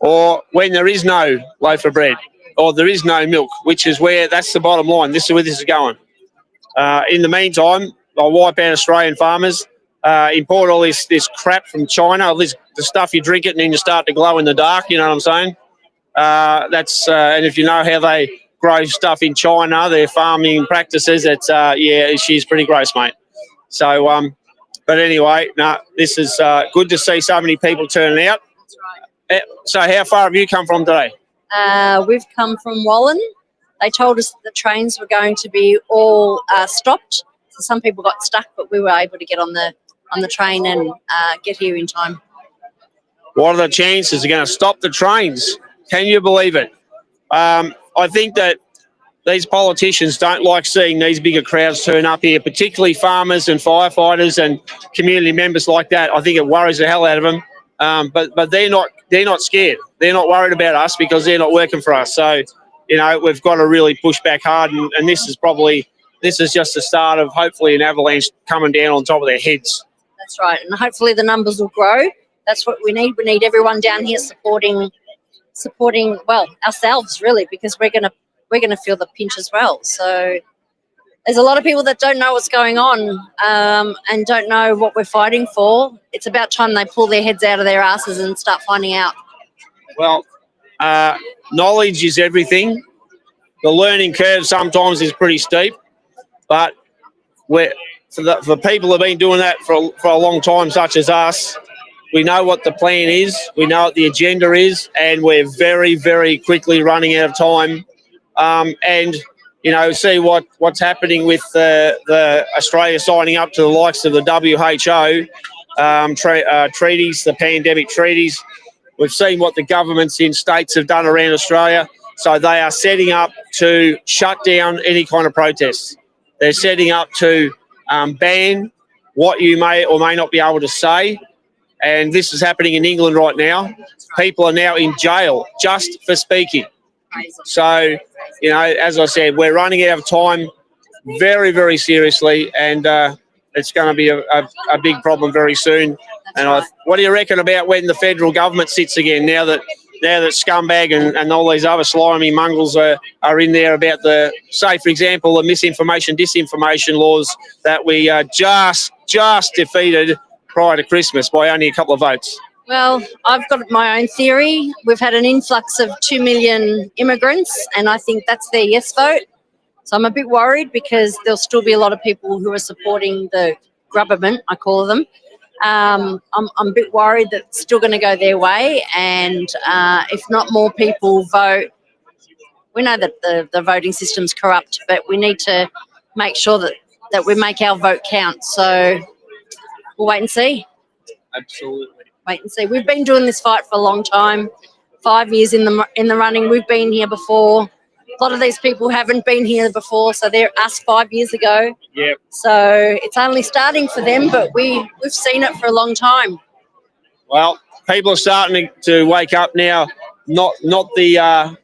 Or when there is no loaf of bread or there is no milk, which is where that's the bottom line. This is where this is going. In the meantime, I'll wipe out Australian farmers, import all this crap from China, all the stuff you drink it and then you start to glow in the dark, you know what I'm saying? And if you know how they grow stuff in China, their farming practices, she's pretty gross, mate. So, but anyway, this is good to see so many people turning out. That's right. So how far have you come from today? We've come from Wallen. They told us that the trains were going to be all stopped. So some people got stuck, but we were able to get on the train and get here in time. What are the chances they're going to stop the trains? Can you believe it? I think that these politicians don't like seeing these bigger crowds turn up here, particularly farmers and firefighters and community members like that. I think it worries the hell out of them. But they're not scared. They're not worried about us because they're not working for us. So, you know, we've got to really push back hard. And this is just the start of hopefully an avalanche coming down on top of their heads. That's right, and hopefully the numbers will grow. That's what we need. We need everyone down here supporting well ourselves really, because we're gonna feel the pinch as well. So there's a lot of people that don't know what's going on and don't know what we're fighting for. It's about time they pull their heads out of their asses and start finding out. Well, knowledge is everything. The learning curve sometimes is pretty steep, but for people who have been doing that for a long time, such as us, we know what the plan is, we know what the agenda is, and we're very, very quickly running out of time. And you know, see what's happening with the Australia signing up to the likes of the WHO treaties, the pandemic treaties. We've seen what the governments in states have done around Australia. So they are setting up to shut down any kind of protests. They're setting up to ban what you may or may not be able to say. And this is happening in England right now. People are now in jail just for speaking. So, you know, as I said, we're running out of time very, very seriously, and it's going to be a big problem very soon. And what do you reckon about when the federal government sits again, now that scumbag and all these other slimy mongrels are in there about say, for example, the misinformation, disinformation laws that we just defeated prior to Christmas by only a couple of votes? Well, I've got my own theory. We've had an influx of 2 million immigrants, and I think that's their yes vote. So I'm a bit worried because there'll still be a lot of people who are supporting the grubberment, I call them. I'm a bit worried that it's still going to go their way, and if not more people vote, we know that the voting system's corrupt, but we need to make sure that we make our vote count. So we'll wait and see. Absolutely. Wait and see. We've been doing this fight for a long time, 5 years in the running. We've been here before. A lot of these people haven't been here before, so they're us 5 years ago. Yep. So it's only starting for them, but we've seen it for a long time. Well, people are starting to wake up now. Not the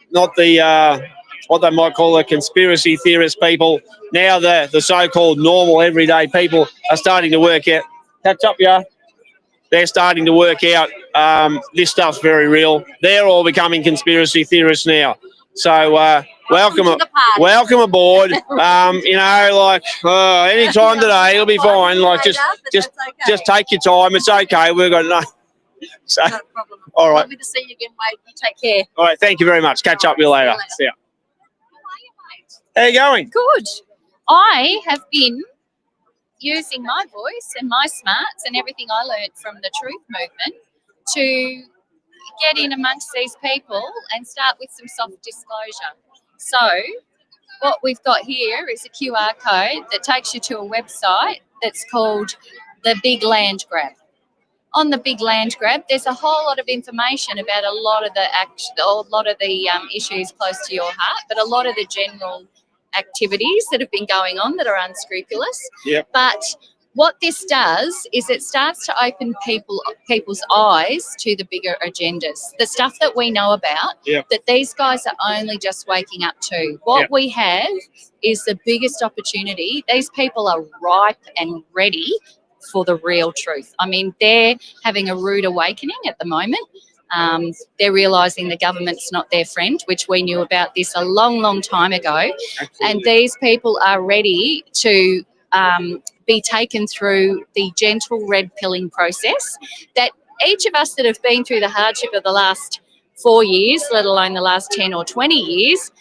what they might call the conspiracy theorist people. Now the so-called normal everyday people are starting to work out. Catch up, yeah. They're starting to work out this stuff's very real. They're all becoming conspiracy theorists now. So welcome aboard. You know, like any time today, it'll be fine. Like just take your time. It's okay. We've got no. So, No problem. all right. Lovely to see you again, Wade. You take care. All right. Thank you very much. Catch up with you later. See ya. How you going? Good. I have been using my voice and my smarts and everything I learned from the Truth Movement to get in amongst these people and start with some soft disclosure. So what we've got here is a QR code that takes you to a website that's called the Big Land Grab. On the Big Land Grab, there's a whole lot of information about a lot of the issues close to your heart, but a lot of the general activities that have been going on that are unscrupulous. Yep. But what this does is it starts to open people's eyes to the bigger agendas, the stuff that we know about, Yep. that these guys are only just waking up to. What Yep. we have is the biggest opportunity. These people are ripe and ready for the real truth. I mean, they're having a rude awakening at the moment. They're realising the government's not their friend, which we knew about this a long, long time ago. Absolutely. And these people are ready to be taken through the gentle red pilling process that each of us that have been through the hardship of the last 4 years, let alone the last 10 or 20 years,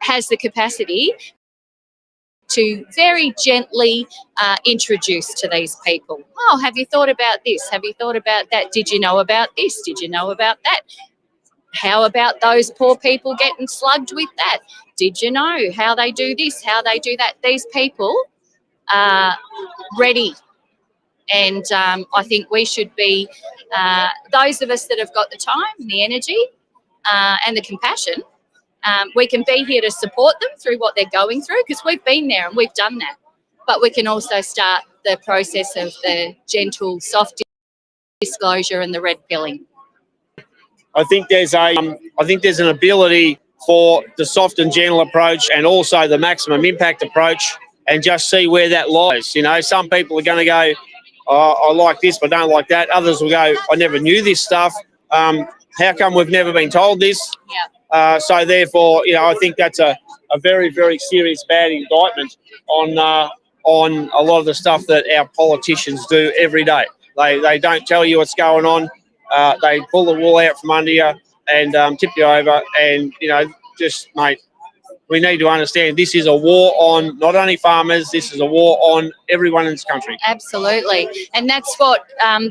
has the capacity to very gently introduce to these people. Oh, have you thought about this? Have you thought about that? Did you know about this? Did you know about that? How about those poor people getting slugged with that? Did you know how they do this, how they do that? These people ready. And I think we should be, those of us that have got the time and the energy and the compassion, we can be here to support them through what they're going through, because we've been there and we've done that. But we can also start the process of the gentle, soft disclosure and the red pilling. I think there's an ability for the soft and gentle approach and also the maximum impact approach, and just see where that lies. You know, some people are going to go, oh, I like this, but don't like that. Others will go, I never knew this stuff. How come we've never been told this? Yeah. So therefore, you know, I think that's a very, very serious bad indictment on a lot of the stuff that our politicians do every day. They don't tell you what's going on. They pull the wool out from under you and tip you over. And, you know, just, mate, we need to understand this is a war on not only farmers, this is a war on everyone in this country. Absolutely. And that's what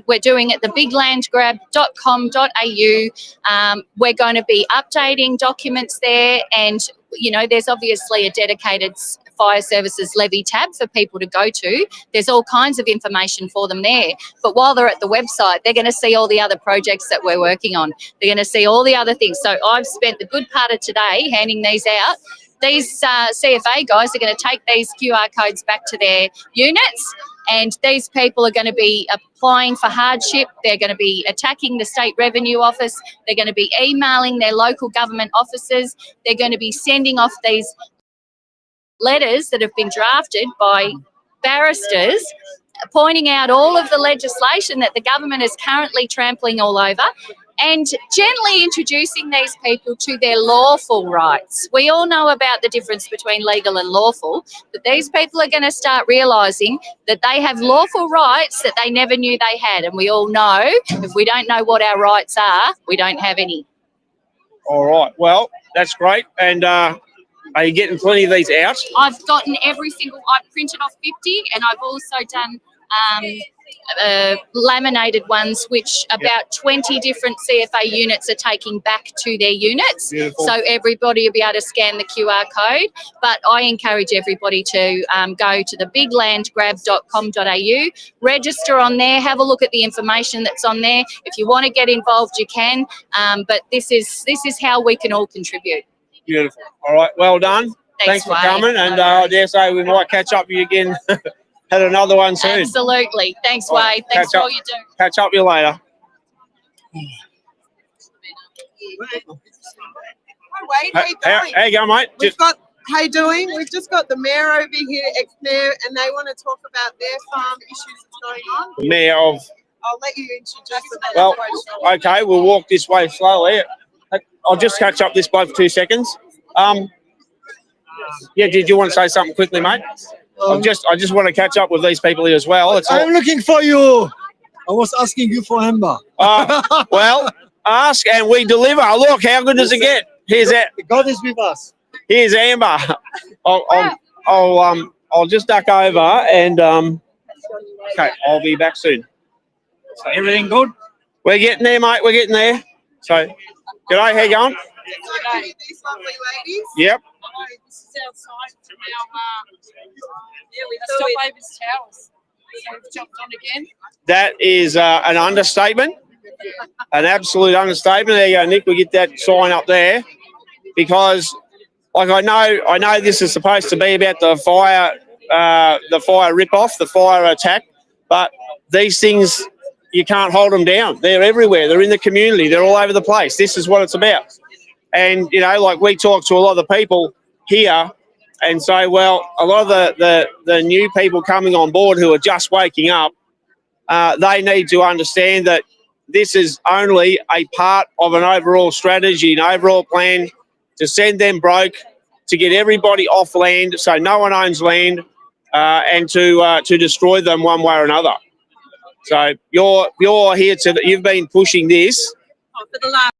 we're doing at the biglandgrab.com.au. We're going to be updating documents there, and, you know, there's obviously a dedicated fire services levy tab for people to go to. There's all kinds of information for them there. But while they're at the website, they're going to see all the other projects that we're working on. They're going to see all the other things. So I've spent the good part of today handing these out. These CFA guys are going to take these QR codes back to their units, and these people are going to be applying for hardship. They're going to be attacking the State Revenue Office. They're going to be emailing their local government offices. They're going to be sending off these letters that have been drafted by barristers pointing out all of the legislation that the government is currently trampling all over, and gently introducing these people to their lawful rights. We all know about the difference between legal and lawful, but these people are going to start realising that they have lawful rights that they never knew they had. And we all know if we don't know what our rights are, we don't have any. All right. Well, that's great. And are you getting plenty of these out? I've gotten every single, I've printed off 50, and I've also done laminated ones, which about 20 different CFA units are taking back to their units. Beautiful. So everybody will be able to scan the QR code. But I encourage everybody to go to the biglandgrab.com.au, register on there, have a look at the information that's on there. If you want to get involved, you can. But this is how we can all contribute. Beautiful. All right. Well done. Thanks for Wade. coming. And I dare say we might catch up with you again at another one soon. Absolutely. Thanks, All right, Wade. Thanks for catch all up. you do. Catch up with you later. Hi Wade, how you going? How you going, mate? How you doing? We've just got the mayor over here, ex-mayor, and they want to talk about their farm issues that's going on. Mayor of. I'll let you introduce them. Well, okay, we'll walk this way slowly. I'll just catch up this bloke for 2 seconds. Yeah, did you want to say something quickly, mate? I just want to catch up with these people here as well. I'm looking for you. I was asking you for Amber. Well, ask and we deliver. Look, how good does it get? Here's that. God is with us. Here's Amber. I'll just duck over and okay, I'll be back soon. So everything good? We're getting there, mate. We're getting there. So, g'day. How you going? These lovely ladies. Yep. This is outside from our stopovers towers. So we've jumped on again. That is an understatement, an absolute understatement. There you go, Nick. We get that sign up there because, like, I know this is supposed to be about the fire rip-off, the fire attack, but these things, you can't hold them down. They're everywhere. They're in the community. They're all over the place. This is what it's about. And, you know, like we talk to a lot of the people here and say, well, a lot of the new people coming on board who are just waking up, they need to understand that this is only a part of an overall strategy, an overall plan to send them broke, to get everybody off land so no one owns land, and to destroy them one way or another. So you're here you've been pushing this. For the last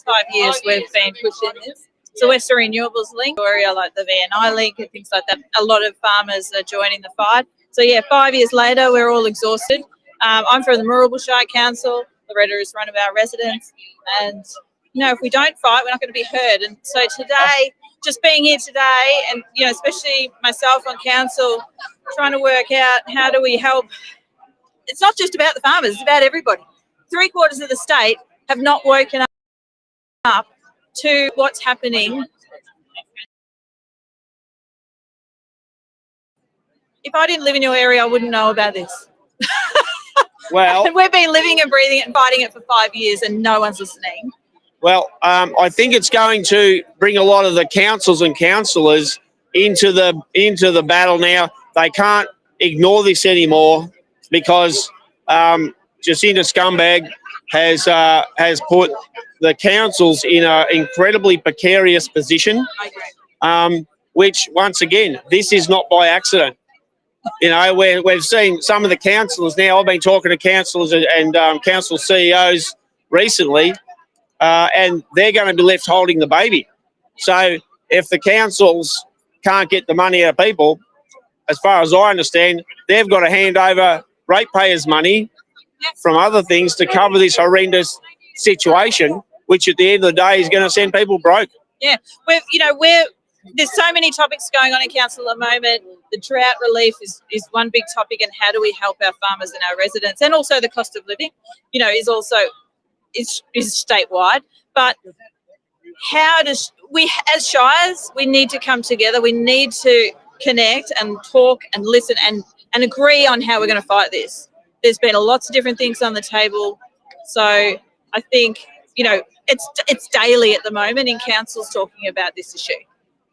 5 years, we've been pushing this. So Western Renewables Link, area like the VNI Link and things like that, a lot of farmers are joining the fight. So yeah, 5 years later, we're all exhausted. I'm from the Moorabool Shire Council. Loretta is one of our residents. And, you know, if we don't fight, we're not going to be heard. And so today, just being here today, and especially myself on council, trying to work out how do we help. It's not just about the farmers; it's about everybody. 3/4 of the state have not woken up to what's happening. If I didn't live in your area, I wouldn't know about this. Well, And we've been living and breathing it and fighting it for 5 years, and no one's listening. well, I think it's going to bring a lot of the councils and councillors into the battle now. They can't ignore this anymore because Jacinta Scumbag has put the councils in an incredibly precarious position, which, once again, this is not by accident. We've seen some of the councillors now. I've been talking to councillors and council CEOs recently, and they're going to be left holding the baby. So if the councils can't get the money out of people, as far as I understand, they've got to hand over ratepayers' money from other things to cover this horrendous situation, which at the end of the day is going to send people broke. Yeah, there's so many topics going on in council at the moment. The drought relief is one big topic, and how do we help our farmers and our residents, and also the cost of living, is also is statewide. But how does we, as shires, we need to come together. We need to connect and talk and listen and agree on how we're going to fight this. There's been lots of different things on the table, so I think it's daily at the moment in councils talking about this issue.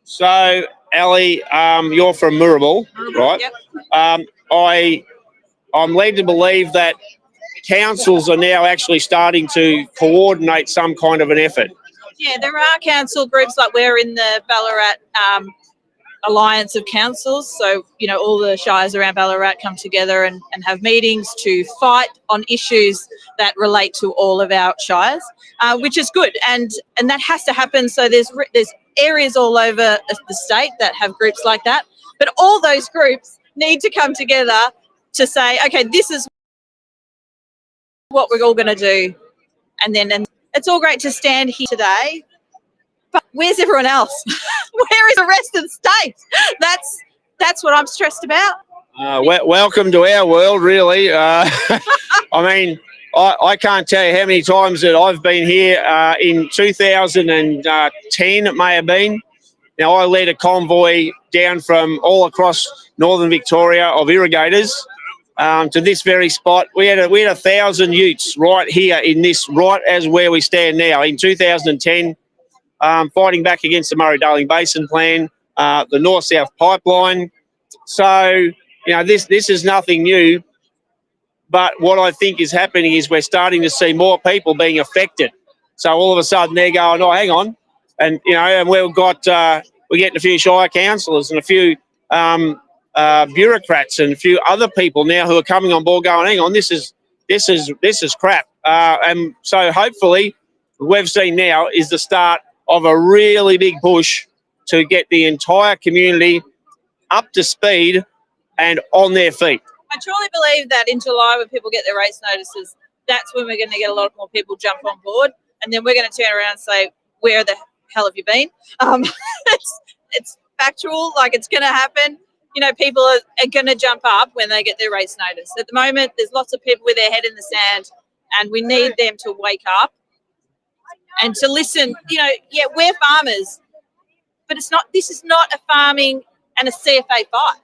So, Ali, you're from Moorabool, right? Yep. I'm led to believe that councils are now actually starting to coordinate some kind of an effort. Yeah, there are council groups, like we're in the Ballarat Alliance of Councils. So, all the shires around Ballarat come together and have meetings to fight on issues that relate to all of our shires, which is good. And that has to happen. So there's areas all over the state that have groups like that. But all those groups need to come together to say, okay, this is what we're all going to do. And it's all great to stand here today, but where's everyone else? Where is the rest of the state? That's what I'm stressed about. Welcome to our world, really. I mean, I can't tell you how many times that I've been here. In 2010, it may have been. Now, I led a convoy down from all across northern Victoria of irrigators to this very spot. We had 1,000 utes right here in this, right as where we stand now. In 2010, fighting back against the Murray-Darling Basin Plan, the North-South Pipeline. So, this is nothing new. But what I think is happening is we're starting to see more people being affected. So all of a sudden they're going, oh, hang on. And, and we're getting a few shire councillors and a few bureaucrats and a few other people now who are coming on board going, hang on, this is crap. And so hopefully what we've seen now is the start of a really big push to get the entire community up to speed and on their feet. I truly believe that in July, when people get their race notices, that's when we're going to get a lot more people jump on board, and then we're going to turn around and say, where the hell have you been? It's factual, like it's going to happen. People are going to jump up when they get their race notice. At the moment, there's lots of people with their head in the sand, and we need them to wake up and to listen. Yeah, we're farmers, but this is not a farming and a CFA fight.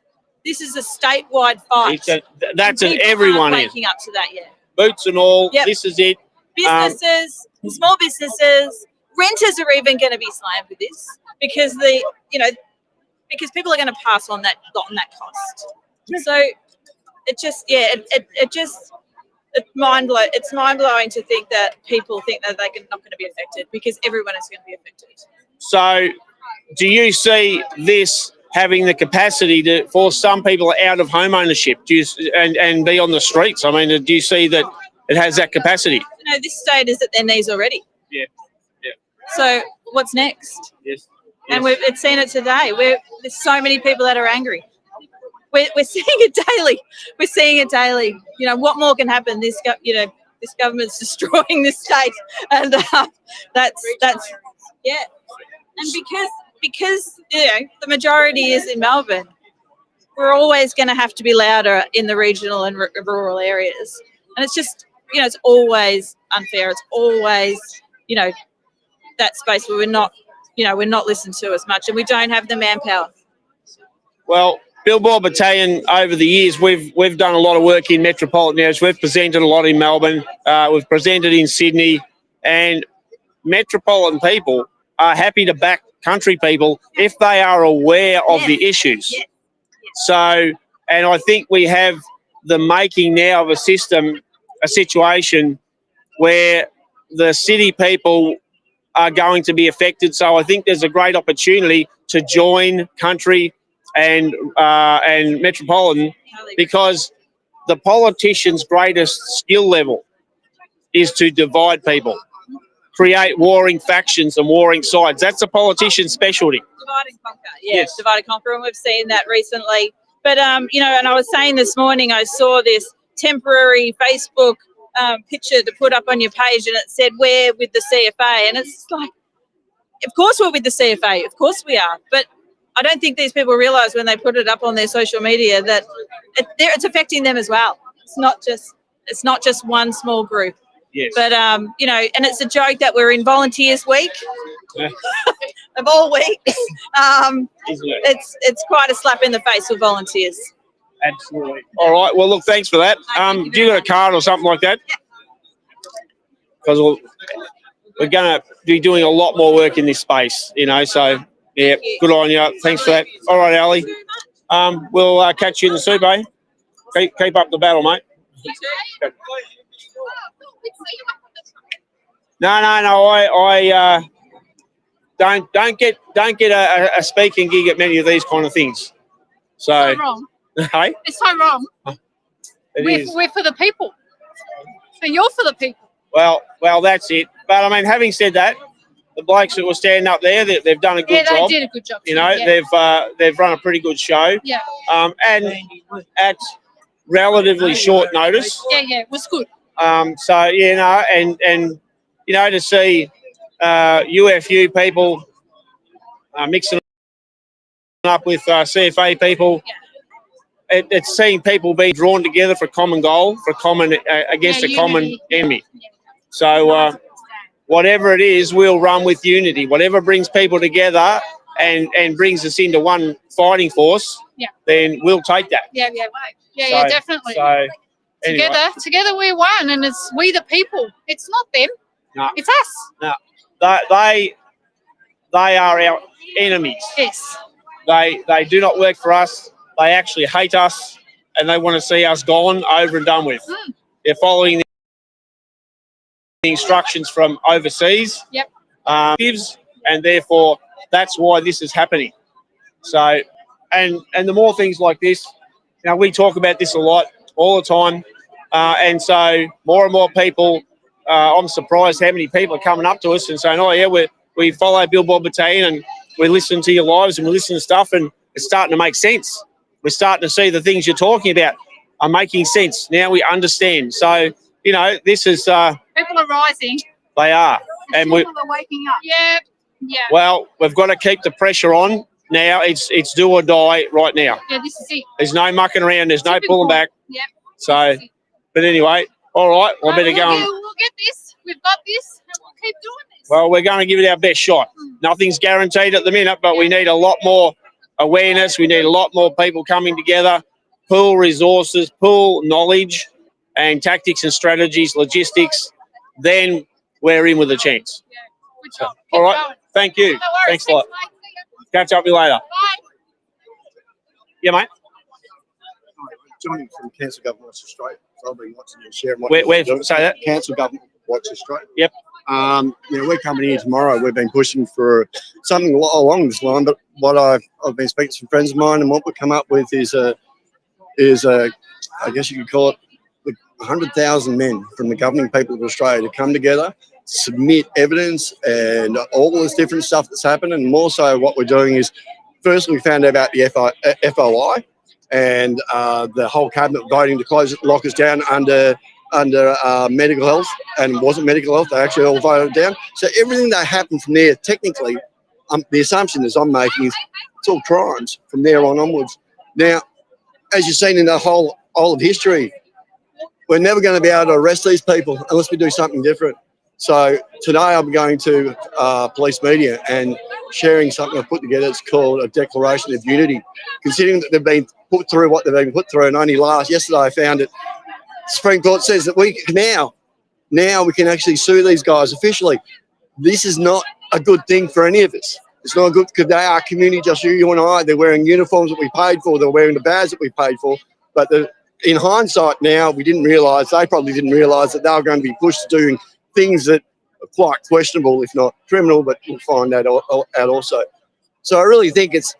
This is a statewide fight. That's an everyone is waking up to that yet. Boots and all. Yep. This is it. Businesses, small businesses, renters are even going to be slammed with this because because people are going to pass on that cost. So it's mind blowing to think that people think that they're not going to be affected, because everyone is going to be affected. So, do you see this having the capacity for some people out of home ownership and be on the streets? I mean, do you see that it has that capacity? This state is at their knees already. Yeah. So what's next? Yes. And we've seen it today. There's so many people that are angry. We're seeing it daily. We're seeing it daily. What more can happen? This government's destroying this state, and that's yeah. And because because the majority is in Melbourne, we're always going to have to be louder in the regional and rural areas, and it's just it's always unfair. It's always that space where we're not listened to as much, and we don't have the manpower. Well, Billboard Battalion, over the years, we've done a lot of work in metropolitan areas. We've presented a lot in Melbourne. We've presented in Sydney, and metropolitan people are happy to back country people if they are aware of the issues. So, and I think we have the making now of a situation where the city people are going to be affected. So I think there's a great opportunity to join country and metropolitan, because the politician's greatest skill level is to divide people, create warring factions and warring sides. That's a politician's specialty. Divide and conquer. Yes, divide and conquer, and we've seen that recently. But and I was saying this morning, I saw this temporary Facebook picture to put up on your page, and it said, "We're with the CFA," and it's like, of course we're with the CFA, of course we are, but I don't think these people realise when they put it up on their social media that it's affecting them as well. It's not just one small group. Yes. But and it's a joke that we're in Volunteers Week of all weeks. It's quite a slap in the face for volunteers. Absolutely. All right. Well, look, thanks for that. Do you got a card or something like that? Because we're going to be doing a lot more work in this space, so yeah, good on you. Thanks for that. All right, Ali. We'll catch you in the soup, eh? Keep up the battle, mate. No. I don't get a speaking gig at many of these kind of things. So wrong. Hey? It's so wrong. We're for the people. And you're for the people. Well, that's it. But I mean, having said that, the blokes that were standing up there, they've done a good job. Yeah, they did a good job. They've run a pretty good show. Yeah. And at relatively short notice. Yeah, it was good. And to see UFU people mixing up with CFA people, it's seeing people being drawn together for a common goal, against a common enemy. So whatever it is, we'll run with unity. Whatever brings people together and brings us into one fighting force, then we'll take that. Yeah, definitely. So anyway. Together we're one, and it's we the people. It's not them. No. It's us. No. They are our enemies. Yes. They do not work for us. They actually hate us, and they want to see us gone, over and done with. They're following the instructions from overseas. Yep. And therefore that's why this is happening. So, and the more things like this, we talk about this a lot, all the time, and so more and more people. I'm surprised how many people are coming up to us and saying, "Oh yeah, we follow Billboard Battalion and we listen to your lives and we listen to stuff, and it's starting to make sense. We're starting to see the things you're talking about are making sense. Now we understand." So this is people are rising. They are, and people are waking up. Yeah. Well, we've got to keep the pressure on now. It's do or die right now. Yeah, this is it. There's no mucking around. There's no pulling back. Yep. So, but anyway, all right. I better go. We'll get this. We've got this, and we'll keep doing this. Well, we're going to give it our best shot. Nothing's guaranteed at the minute, but we need a lot more awareness. We need a lot more people coming together, pool resources, pool knowledge and tactics and strategies, logistics. Then we're in with a chance. Yeah. Good job. All right. Going. Thank you. No worries. Thanks a lot. Mate. Catch up with you later. Bye. Yeah, mate. Johnny from Council Government Watch Australia. So I've been watching you share what Where say that? Council Government Watch Australia. Yep. We're coming here tomorrow. We've been pushing for something along this line, but what I've been speaking to some friends of mine, and what we've come up with is I guess you could call it 100,000 men from the governing people of Australia to come together, submit evidence and all this different stuff that's happened. And more so what we're doing is, first we found out about the FOI and the whole cabinet voting to close it, lock us down under medical health, and it wasn't medical health, they actually all voted down. So everything that happened from there technically the assumption is I'm making is it's all crimes from there on onwards. Now, as you've seen in the whole of history, we're never going to be able to arrest these people unless we do something different. So today I'm going to police media and sharing something I've put together. It's called a Declaration of Unity. Considering that they've been put through what they've been put through, and only yesterday I found it, the Supreme Court says that we now we can actually sue these guys officially. This is not a good thing for any of us. It's not good because they are community, just you and I. They're wearing uniforms that we paid for. They're wearing the badge that we paid for. But in hindsight now, we didn't realise, they probably didn't realise that they were going to be pushed to doing things that are quite questionable, if not criminal, but we'll find that out also. So I really think this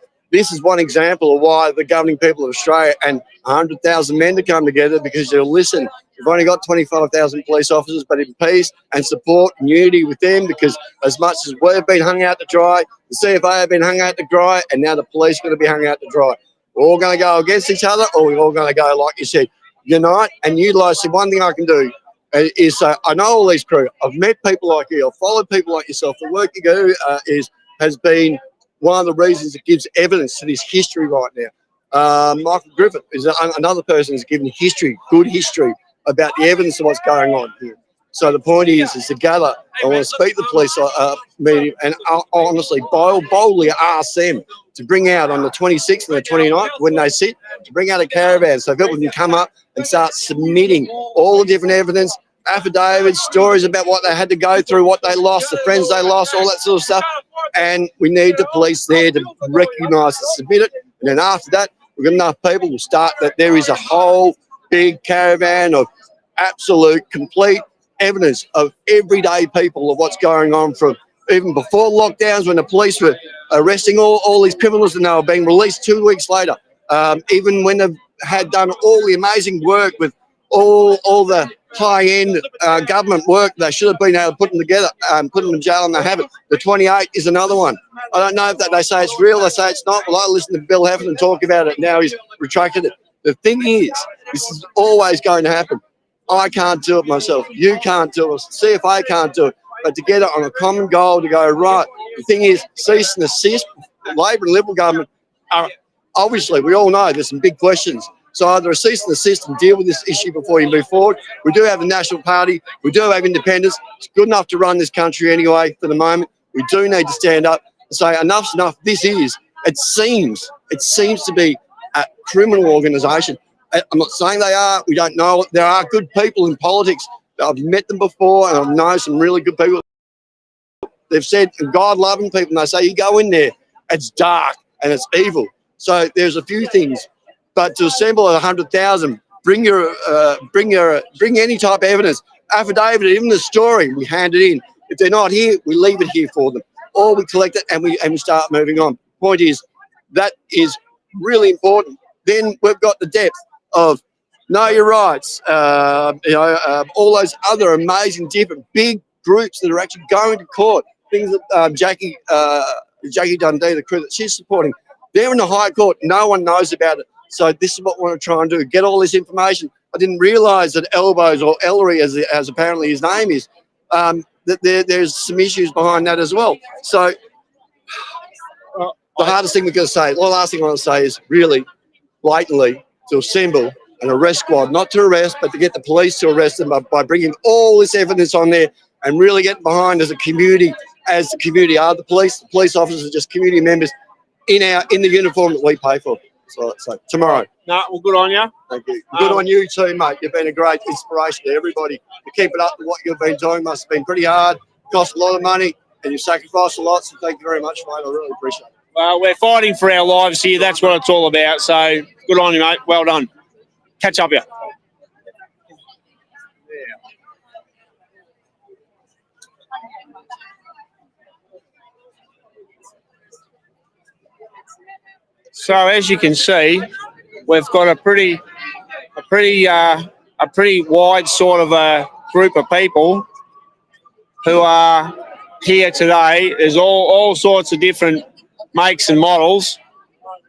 is one example of why the governing people of Australia and 100,000 men to come together, because they'll listen. We've only got 25,000 police officers, but in peace and support and unity with them, because as much as we've been hung out to dry, the CFA have been hung out to dry, and now the police are going to be hung out to dry. We're all going to go against each other, or we're all going to go, like you said, unite and utilise. The one thing I can do is I know all these crew. I've met people like you. I've followed people like yourself. The work you do has been one of the reasons it gives evidence to this history right now. Michael Griffith is another person who's given history, good history, about the evidence of what's going on here. So the point is to gather. I want to speak to the police meeting and honestly, boldly ask them to bring out on the 26th and the 29th, when they sit, to bring out a caravan so people can come up and start submitting all the different evidence, affidavits, stories about what they had to go through, what they lost, the friends they lost, all that sort of stuff. And we need the police there to recognise and submit it. And then after that, we've got enough people to start that there is a whole big caravan of absolute, complete evidence of everyday people of what's going on, from even before lockdowns, when the police were arresting all these criminals and they were being released 2 weeks later. Even when they've had done all the amazing work with all the high-end government work, they should have been able to put them together, put them in jail, and they haven't. The 28 is another one. I don't know if they say it's real, they say it's not. Well, I listened to Bill Heffernan talk about it. Now he's retracted it. The thing is, this is always going to happen. I can't do it myself. You can't do it. CFA can't do it. But together on a common goal to go, right. The thing is, cease and assist. Labor and Liberal government are, obviously, we all know there's some big questions. So either a cease and assist and deal with this issue before you move forward. We do have the National Party. We do have independents. It's good enough to run this country anyway for the moment. We do need to stand up and say enough's enough. It seems to be a criminal organisation. I'm not saying they are. We don't know. There are good people in politics. I've met them before, and I know some really good people. They've said, and God-loving people, and they say, you go in there, it's dark and it's evil. So there's a few things. But to assemble 100,000, bring any type of evidence, affidavit, even the story, we hand it in. If they're not here, we leave it here for them, or we collect it and we start moving on. Point is, that is really important. Then we've got the depth of know your rights, all those other amazing different big groups that are actually going to court. Things that Jackie Dundee, the crew that she's supporting, they're in the High Court. No one knows about it. So this is what we want to try and do, get all this information. I didn't realise that Elbows, or Ellery as apparently his name is, that there's some issues behind that as well. So the hardest thing we're going to say, the last thing I want to say is really blatantly to assemble an arrest squad, not to arrest, but to get the police to arrest them by bringing all this evidence on there and really getting behind as a community, as the community are the police. The police officers are just community members in the uniform that we pay for. So tomorrow. No, well, good on you. Thank you. Good on you too, mate. You've been a great inspiration to everybody. To keep it up with what you've been doing must have been pretty hard, cost a lot of money, and you've sacrificed a lot. So thank you very much, mate. I really appreciate it. Well, we're fighting for our lives here. That's what it's all about. So good on you, mate. Well done. Catch up here. So as you can see, we've got a pretty wide sort of a group of people who are here today. There's all sorts of different makes and models.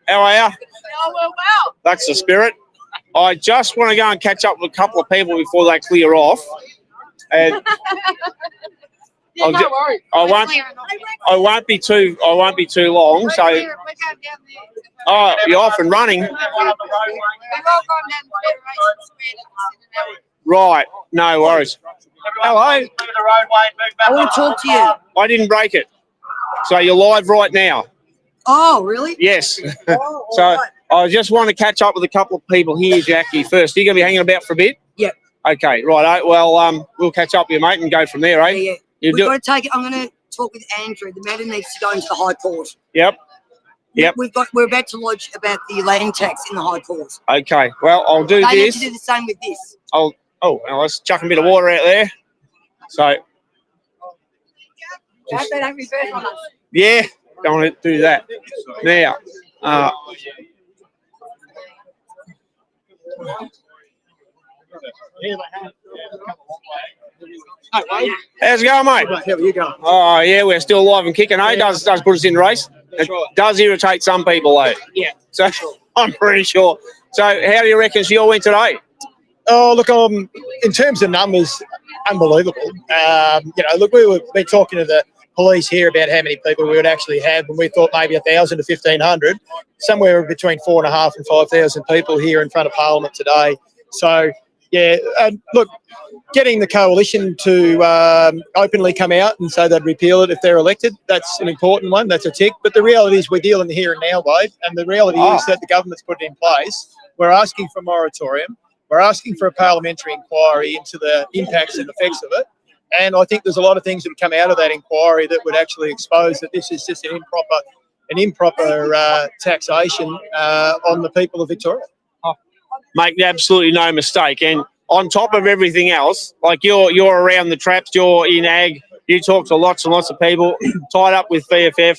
How are you? Oh, well. That's the spirit. I just want to go and catch up with a couple of people before they clear off. And I'll no worries. I won't. I won't be too. I won't be too long. So, oh, you're off and running. Right. No worries. Hello. I want to talk to you. I didn't break it. So you're live right now. Oh, really? Yes. Oh, So all right. I just want to catch up with a couple of people here, Jackie. First, are you going to be hanging about for a bit? Yep. Okay. Right. Well, we'll catch up with you, mate, and go from there, eh? Yeah. You We've do. got to take it. I'm going to talk with Andrew. The matter needs to go into the High Court. Yep. Yep. We're about to lodge about the land tax in the High Court. Okay. Well, I'll do They need this. to do the same with this. Well, let's chuck a bit of water out there. So, yeah, don't want to do that. Now, how's it going, mate? How are you going? Oh, yeah, we're still alive and kicking, eh? Does put us in the race. It does irritate some people, though. Yeah. So, I'm pretty sure. So, how do you reckon she all went today? Oh, look, in terms of numbers, unbelievable. Look, we've been talking to the police here about how many people we would actually have, and we thought maybe 1,000 to 1,500, somewhere between 4,500 and 5,000 people here in front of Parliament today. So, yeah, look, getting the coalition to openly come out and say they'd repeal it if they're elected, that's an important one. That's a tick. But the reality is we're dealing here and now, Wade, and the reality is that the government's put it in place. We're asking for a moratorium. We're asking for a parliamentary inquiry into the impacts and effects of it. And I think there's a lot of things that would come out of that inquiry that would actually expose that this is just an improper taxation on the people of Victoria. Make absolutely no mistake. And on top of everything else, like you're around the traps, you're in ag, you talk to lots and lots of people, tied up with VFF.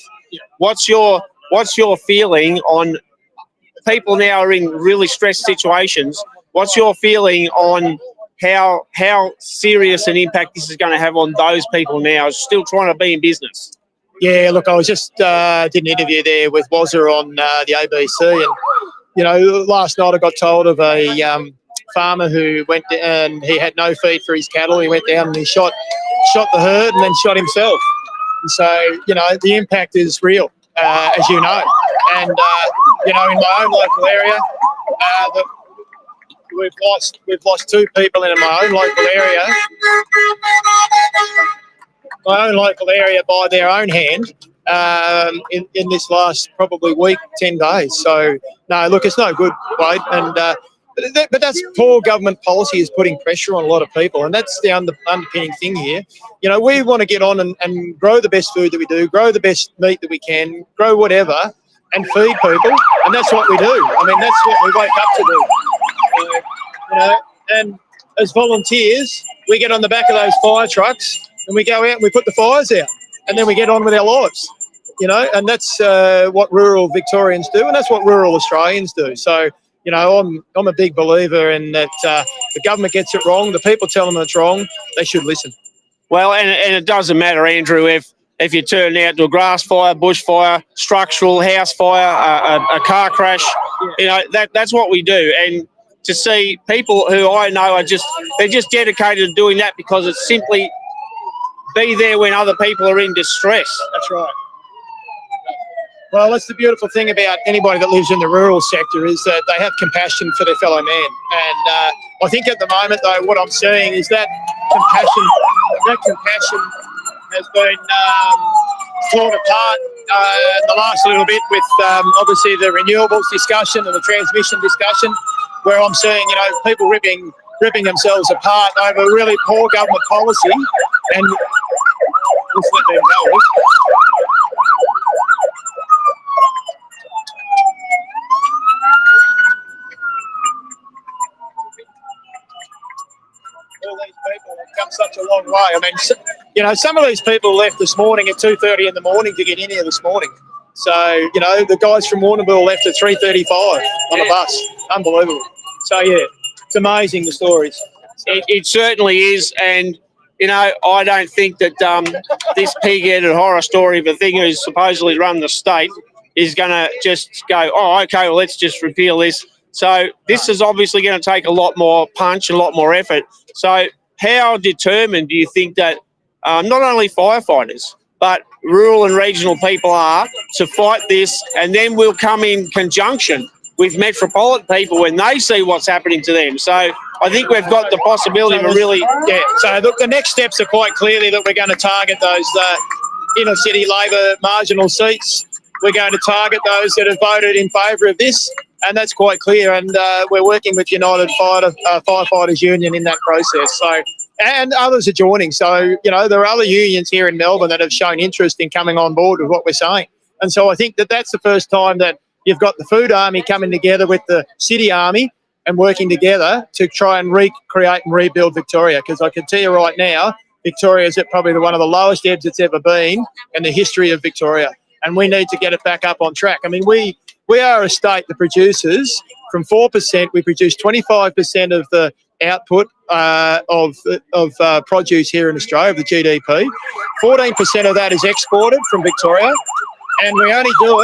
What's your feeling on people now are in really stressed situations? What's your feeling on how serious an impact this is going to have on those people now still trying to be in business? Yeah, look, I was just did an interview there with Wazza on the ABC, and last night I got told of a farmer who went and he had no feed for his cattle. He went down and he shot the herd and then shot himself. And so the impact is real, as you know. And in my own local area, we've lost two people in my own local area. My own local area by their own hand in this last probably week, 10 days. So, no, look, it's no good, Wade. And but that's poor government policy is putting pressure on a lot of people, and that's the underpinning thing here. We want to get on and grow the best food that we do, grow the best meat that we can, grow whatever, and feed people, and that's what we do. I mean, that's what we wake up to do. And as volunteers, we get on the back of those fire trucks and we go out and we put the fires out, and then we get on with our lives. And that's what rural Victorians do, and that's what rural Australians do. So, I'm a big believer in that. The government gets it wrong. The people tell them it's wrong. They should listen. Well, and it doesn't matter, Andrew, if you turn out to a grass fire, bushfire, structural, house fire, a car crash. That's what we do. And to see people who I know they're just dedicated to doing that because it's simply be there when other people are in distress. That's right. Well, that's the beautiful thing about anybody that lives in the rural sector is that they have compassion for their fellow man. And I think at the moment, though, what I'm seeing is that compassion has been torn apart in the last little bit with obviously the renewables discussion and the transmission discussion, where I'm seeing people ripping themselves apart over really poor government policy, and let's let them go. All these people have come such a long way. I mean, some of these people left this morning at 2:30 in the morning to get in here this morning. So, the guys from Warrnambool left at 3:35 on a bus. Unbelievable. So, yeah, it's amazing, the stories. It certainly is. And, I don't think that this pig-headed horror story of a thing who's supposedly run the state is going to just go, oh, okay, well, let's just repeal this. So this is obviously going to take a lot more punch and a lot more effort. So how determined do you think that not only firefighters, but rural and regional people are to fight this, and then we'll come in conjunction with metropolitan people when they see what's happening to them. So I think we've got the possibility of a really... Yeah, so look, the next steps are quite clearly that we're going to target those inner city Labor marginal seats. We're going to target those that have voted in favour of this, and that's quite clear. And we're working with United Firefighters Union in that process. So, and others are joining. So, you know, there are other unions here in Melbourne that have shown interest in coming on board with what we're saying. And so I think that that's the first time that you've got the Food Army coming together with the City Army and working together to try and recreate and rebuild Victoria. Because I can tell you right now, Victoria is at probably one of the lowest ebbs it's ever been in the history of Victoria. And we need to get it back up on track. I mean, we are a state that produces, from 4%, we produce 25% of the output of produce here in Australia, of the GDP. 14% of that is exported from Victoria, and we only do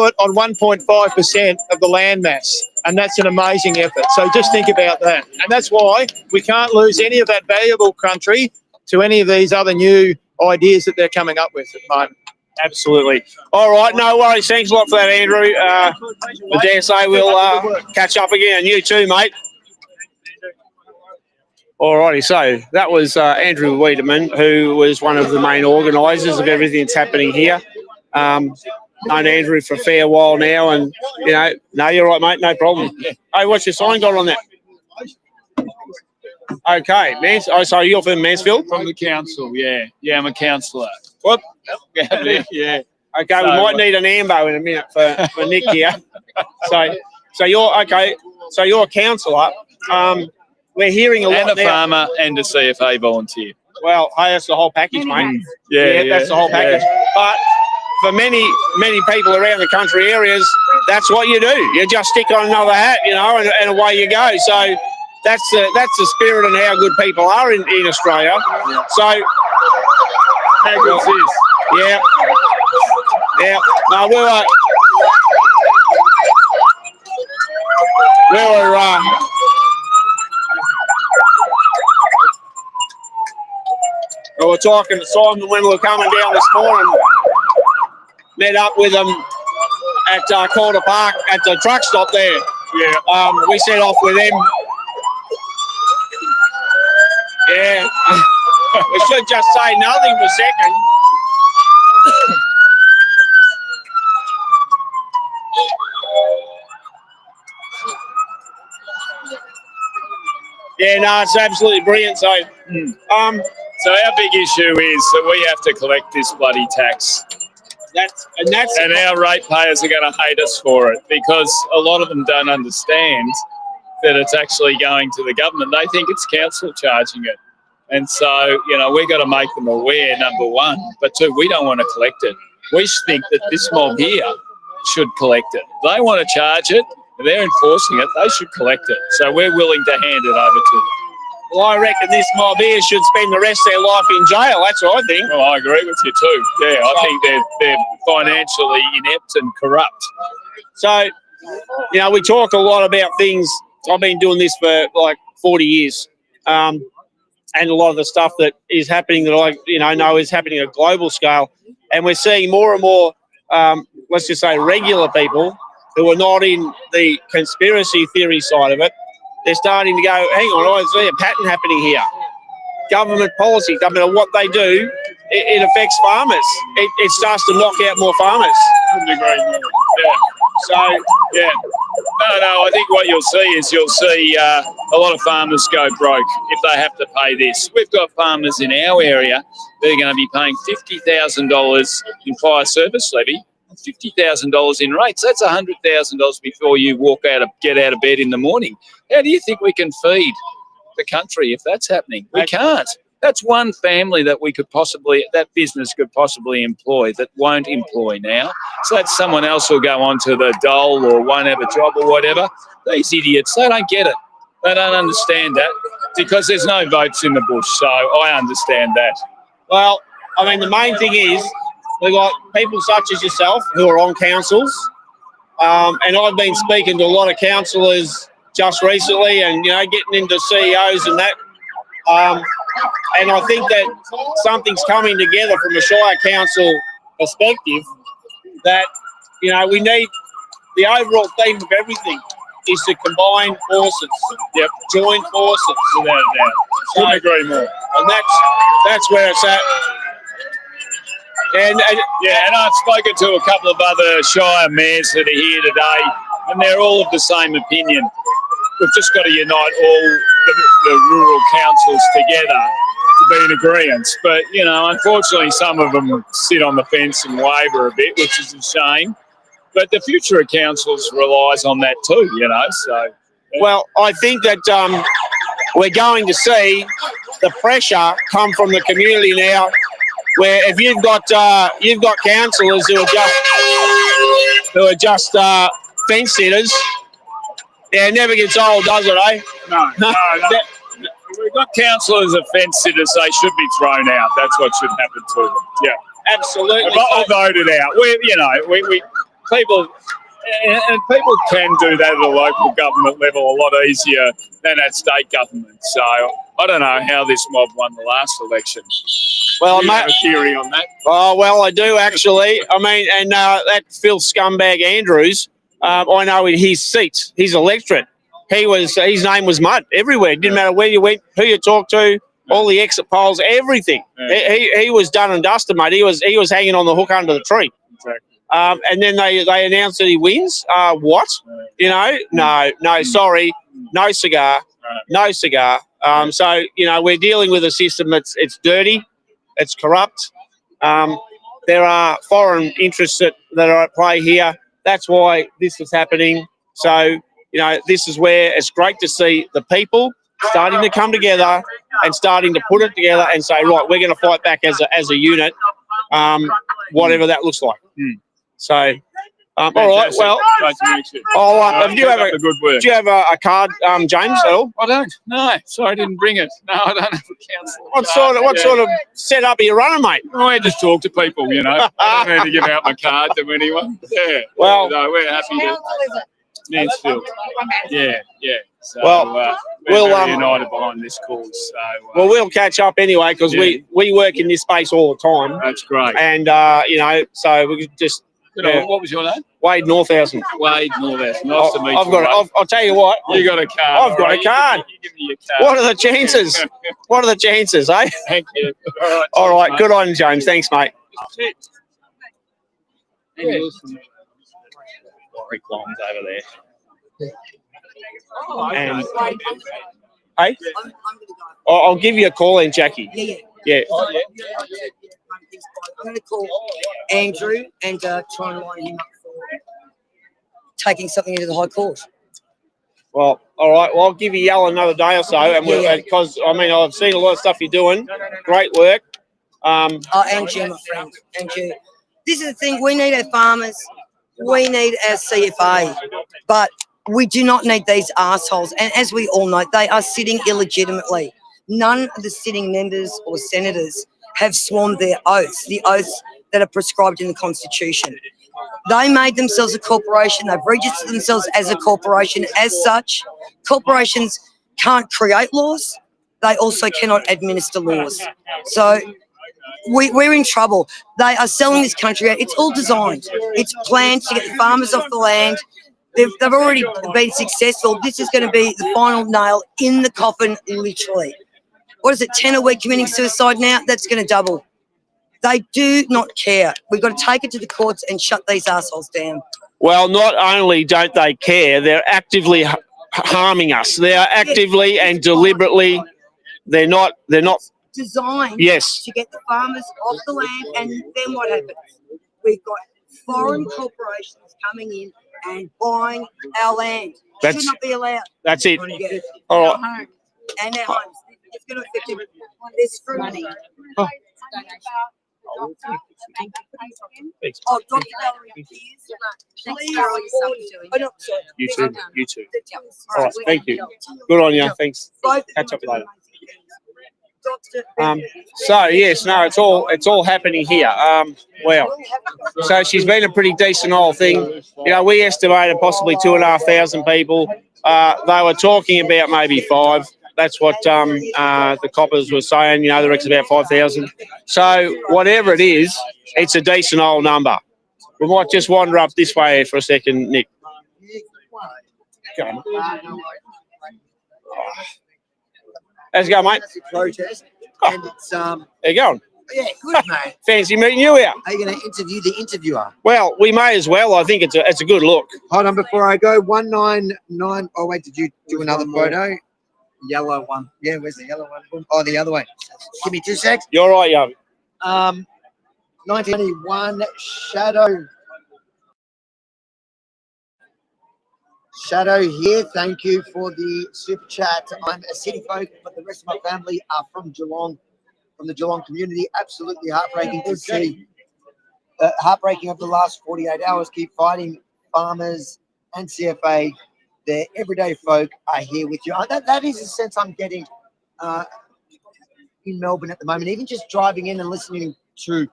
it on 1.5% of the land mass, and that's an amazing effort. So just think about that. And that's why we can't lose any of that valuable country to any of these other new ideas that they're coming up with at the moment. Absolutely. All right, no worries. Thanks a lot for that, Andrew. I dare say we'll catch up again. You too, mate. All righty, so that was Andrew Wiedemann, who was one of the main organisers of everything that's happening here. Known Andrew for a fair while now, and, you know, no, you're right, mate, no problem. Hey, what's your sign got on that? Okay, so you're from Mansfield? From the council, yeah. Yeah, I'm a councillor. What? Yeah. Okay, we might need an ambo in a minute for Nick here. So you're okay. So you're a councillor. We're hearing a lot and a farmer and a CFA volunteer. Well, hey, that's the whole package, mate. Yeah, that's the whole package. Yeah. But for many people around the country areas, that's what you do. You just stick on another hat, you know, and away you go. So that's the spirit and how good people are in Australia. So how good is this? Yeah. Yeah. No, we were talking to Simon when we were coming down this morning. Met up with them at Calder Park at the truck stop there. Yeah. We set off with them. Yeah. We should just say nothing for a second. Yeah, no, it's absolutely brilliant. So, so our big issue is that we have to collect this bloody tax. And our ratepayers are going to hate us for it, because a lot of them don't understand that it's actually going to the government. They think it's council charging it. And so, you know, we've got to make them aware, number one. But two, we don't want to collect it. We think that this mob here should collect it. They want to charge it, and they're enforcing it. They should collect it. So we're willing to hand it over to them. Well, I reckon this mob here should spend the rest of their life in jail. That's what I think. Well, I agree with you too. Yeah, I think they're financially inept and corrupt. So, you know, we talk a lot about things. I've been doing this for like 40 years. And a lot of the stuff that is happening that I know is happening at a global scale. And we're seeing more and more, let's just say, regular people who are not in the conspiracy theory side of it. They're starting to go, hang on, I see a pattern happening here. Government policy, no matter what they do, it affects farmers. It starts to knock out more farmers. Couldn't agree more. Yeah. So, yeah. No, I think what you'll see a lot of farmers go broke if they have to pay this. We've got farmers in our area that are going to be paying $50,000 in fire service levy, $50,000 in rates. That's $100,000 before you get out of bed in the morning. How do you think we can feed the country if that's happening? We can't. That's one family that that business could possibly employ that won't employ now. So that's someone else who'll go on to the dole or won't have a job or whatever. These idiots, they don't get it. They don't understand that because there's no votes in the bush. So I understand that. Well, I mean, the main thing is we've got people such as yourself who are on councils. And I've been speaking to a lot of councillors just recently and, you know, getting into CEOs and that. and I think that something's coming together from a Shire Council perspective that, you know, we need the overall theme of everything is to combine forces. Yep. Join forces. Without a doubt. Couldn't agree more. And that's where it's at. And yeah, and I've spoken to a couple of other Shire mayors that are here today, and they're all of the same opinion. We've just got to unite all the rural councils together to be in agreement. But, you know, unfortunately, some of them sit on the fence and waver a bit, which is a shame. But the future of councils relies on that too, you know. So, well, I think that we're going to see the pressure come from the community now, where if you've got councillors who are just fence sitters, yeah, it never gets old, does it, eh? No. We've got councillors as fence sitters, they should be thrown out. That's what should happen to them. Yeah, absolutely. Or voted out. We people, and people can do that at a local government level a lot easier than at state government. So I don't know how this mob won the last election. Well, do you have a theory on that? Oh, well, I do actually. I mean, and that Phil Scumbag Andrews, I know in his seats, his electorate, his name was mud everywhere. It didn't matter where you went, who you talked to, all the exit polls, everything. Yeah. He was done and dusted, mate. He was hanging on the hook under the tree. Exactly. And then they announced that he wins. What? You know? No, sorry. No cigar. No cigar. So, you know, we're dealing with a system it's dirty. It's corrupt. There are foreign interests that are at play here. That's why this is happening. So, you know, this is where it's great to see the people starting to come together and starting to put it together and say, right, we're going to fight back as a unit, whatever that looks like. So, all right. Well, do you have a card, James? At all? I don't. No, sorry, I didn't bring it. No, I don't have a council. What sort of setup are you running, mate? I just talk to people, you know. I don't need to give out my card to anyone. Yeah. Well, no, we're happy to. Mansfield. Yeah. So, well, we're very united behind this cause. So, well, we'll catch up anyway because we work in this space all the time. That's great. And you know, so we could just. What was your name? Wade Northhausen. Wade Northhausen. Nice to meet you. I'll tell you what. You got a card. I've got a card. You give me your card. What are the chances? What are the chances, eh? Thank you. All right. Good on you, James. Thanks, mate. Yeah. Rick Long's over there. And, hey? I'll give you a call in, Jackie. Yeah. I'm going to call Andrew and try and line him up for taking something into the High Court. Well, all right. Well, I'll give you yell another day or so, and because I mean I've seen a lot of stuff you're doing. Great work. And you, my friend, and you. This is the thing. We need our farmers. We need our CFA, but we do not need these arseholes. And as we all know, they are sitting illegitimately. None of the sitting members or senators have sworn their oaths, the oaths that are prescribed in the Constitution. They made themselves a corporation. They've registered themselves as a corporation. As such, corporations can't create laws. They also cannot administer laws. So we're in trouble. They are selling this country out. It's all designed. It's planned to get the farmers off the land. They've already been successful. This is going to be the final nail in the coffin, literally. What is it, 10 a week committing suicide now? That's going to double. They do not care. We've got to take it to the courts and shut these assholes down. Well, not only don't they care, they're actively harming us. They are actively and deliberately. They're not designed to get the farmers off the land, and then what happens? We've got foreign corporations coming in and buying our land. Should not be allowed. That's it. Yeah. All right. And their homes. It's going to affect everything. There's scrutiny. Oh. Oh, Dr. Valerie, please report. You too. All right, thank you. Good on you. Thanks. Catch up later. So yes, no, it's all happening here. Well, so she's been a pretty decent old thing. You know, we estimated possibly 2,500 people. They were talking about maybe 5. That's what the coppers were saying. You know, the reckon's about 5,000. So whatever it is, it's a decent old number. We might just wander up this way for a second, Nick. Go on. How's it going, mate? Protest, and it's How you going? yeah, good, mate. Fancy meeting you here. Are you going to interview the interviewer? Well, we may as well. I think it's a good look. Hold on, before I go, 199. Oh wait, did you do another photo? Yellow one. Yeah, where's the yellow one? Oh, the other way. Give me 2 secs. You're right, young. 1991 Shadow. Shadow here. Thank you for the super chat. I'm a city folk, but the rest of my family are from Geelong, from the Geelong community. Absolutely heartbreaking to see. Heartbreaking of the last 48 hours. Keep fighting, farmers and CFA. The everyday folk are here with you. That is the sense I'm getting in Melbourne at the moment. Even just driving in and listening to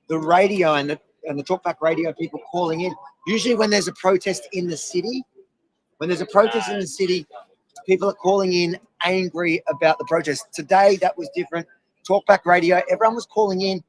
the radio and the talkback radio people calling in. Usually when there's a protest in the city, people are calling in angry about the protest. Today, that was different. Talkback radio, everyone was calling in.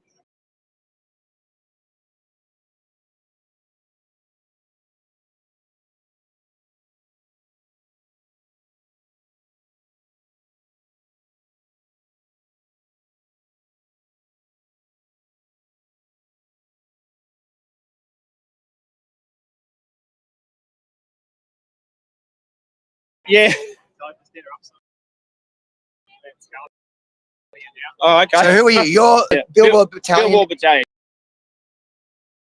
Yeah. Oh, okay. So who are you? You're Billboard Battalion. Billboard Battalion.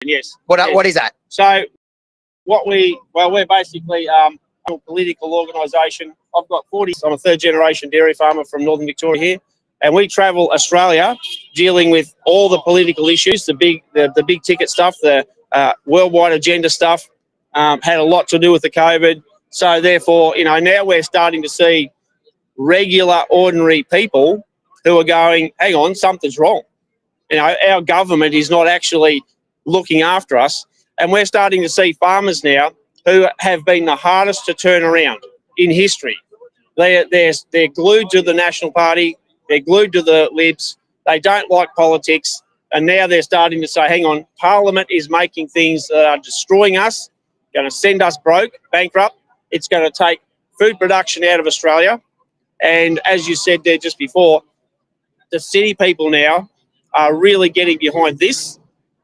Yes. What is that? So we're basically a political organisation. I've got 40. I'm a third generation dairy farmer from Northern Victoria here, and we travel Australia dealing with all the political issues, the big ticket stuff, the worldwide agenda stuff. Had a lot to do with the COVID. So therefore, you know, now we're starting to see regular, ordinary people who are going, hang on, something's wrong. You know, our government is not actually looking after us. And we're starting to see farmers now who have been the hardest to turn around in history. They're glued to the National Party. They're glued to the Libs. They don't like politics. And now they're starting to say, hang on, Parliament is making things that are destroying us, going to send us bankrupt. It's going to take food production out of Australia. And as you said there just before, the city people now are really getting behind this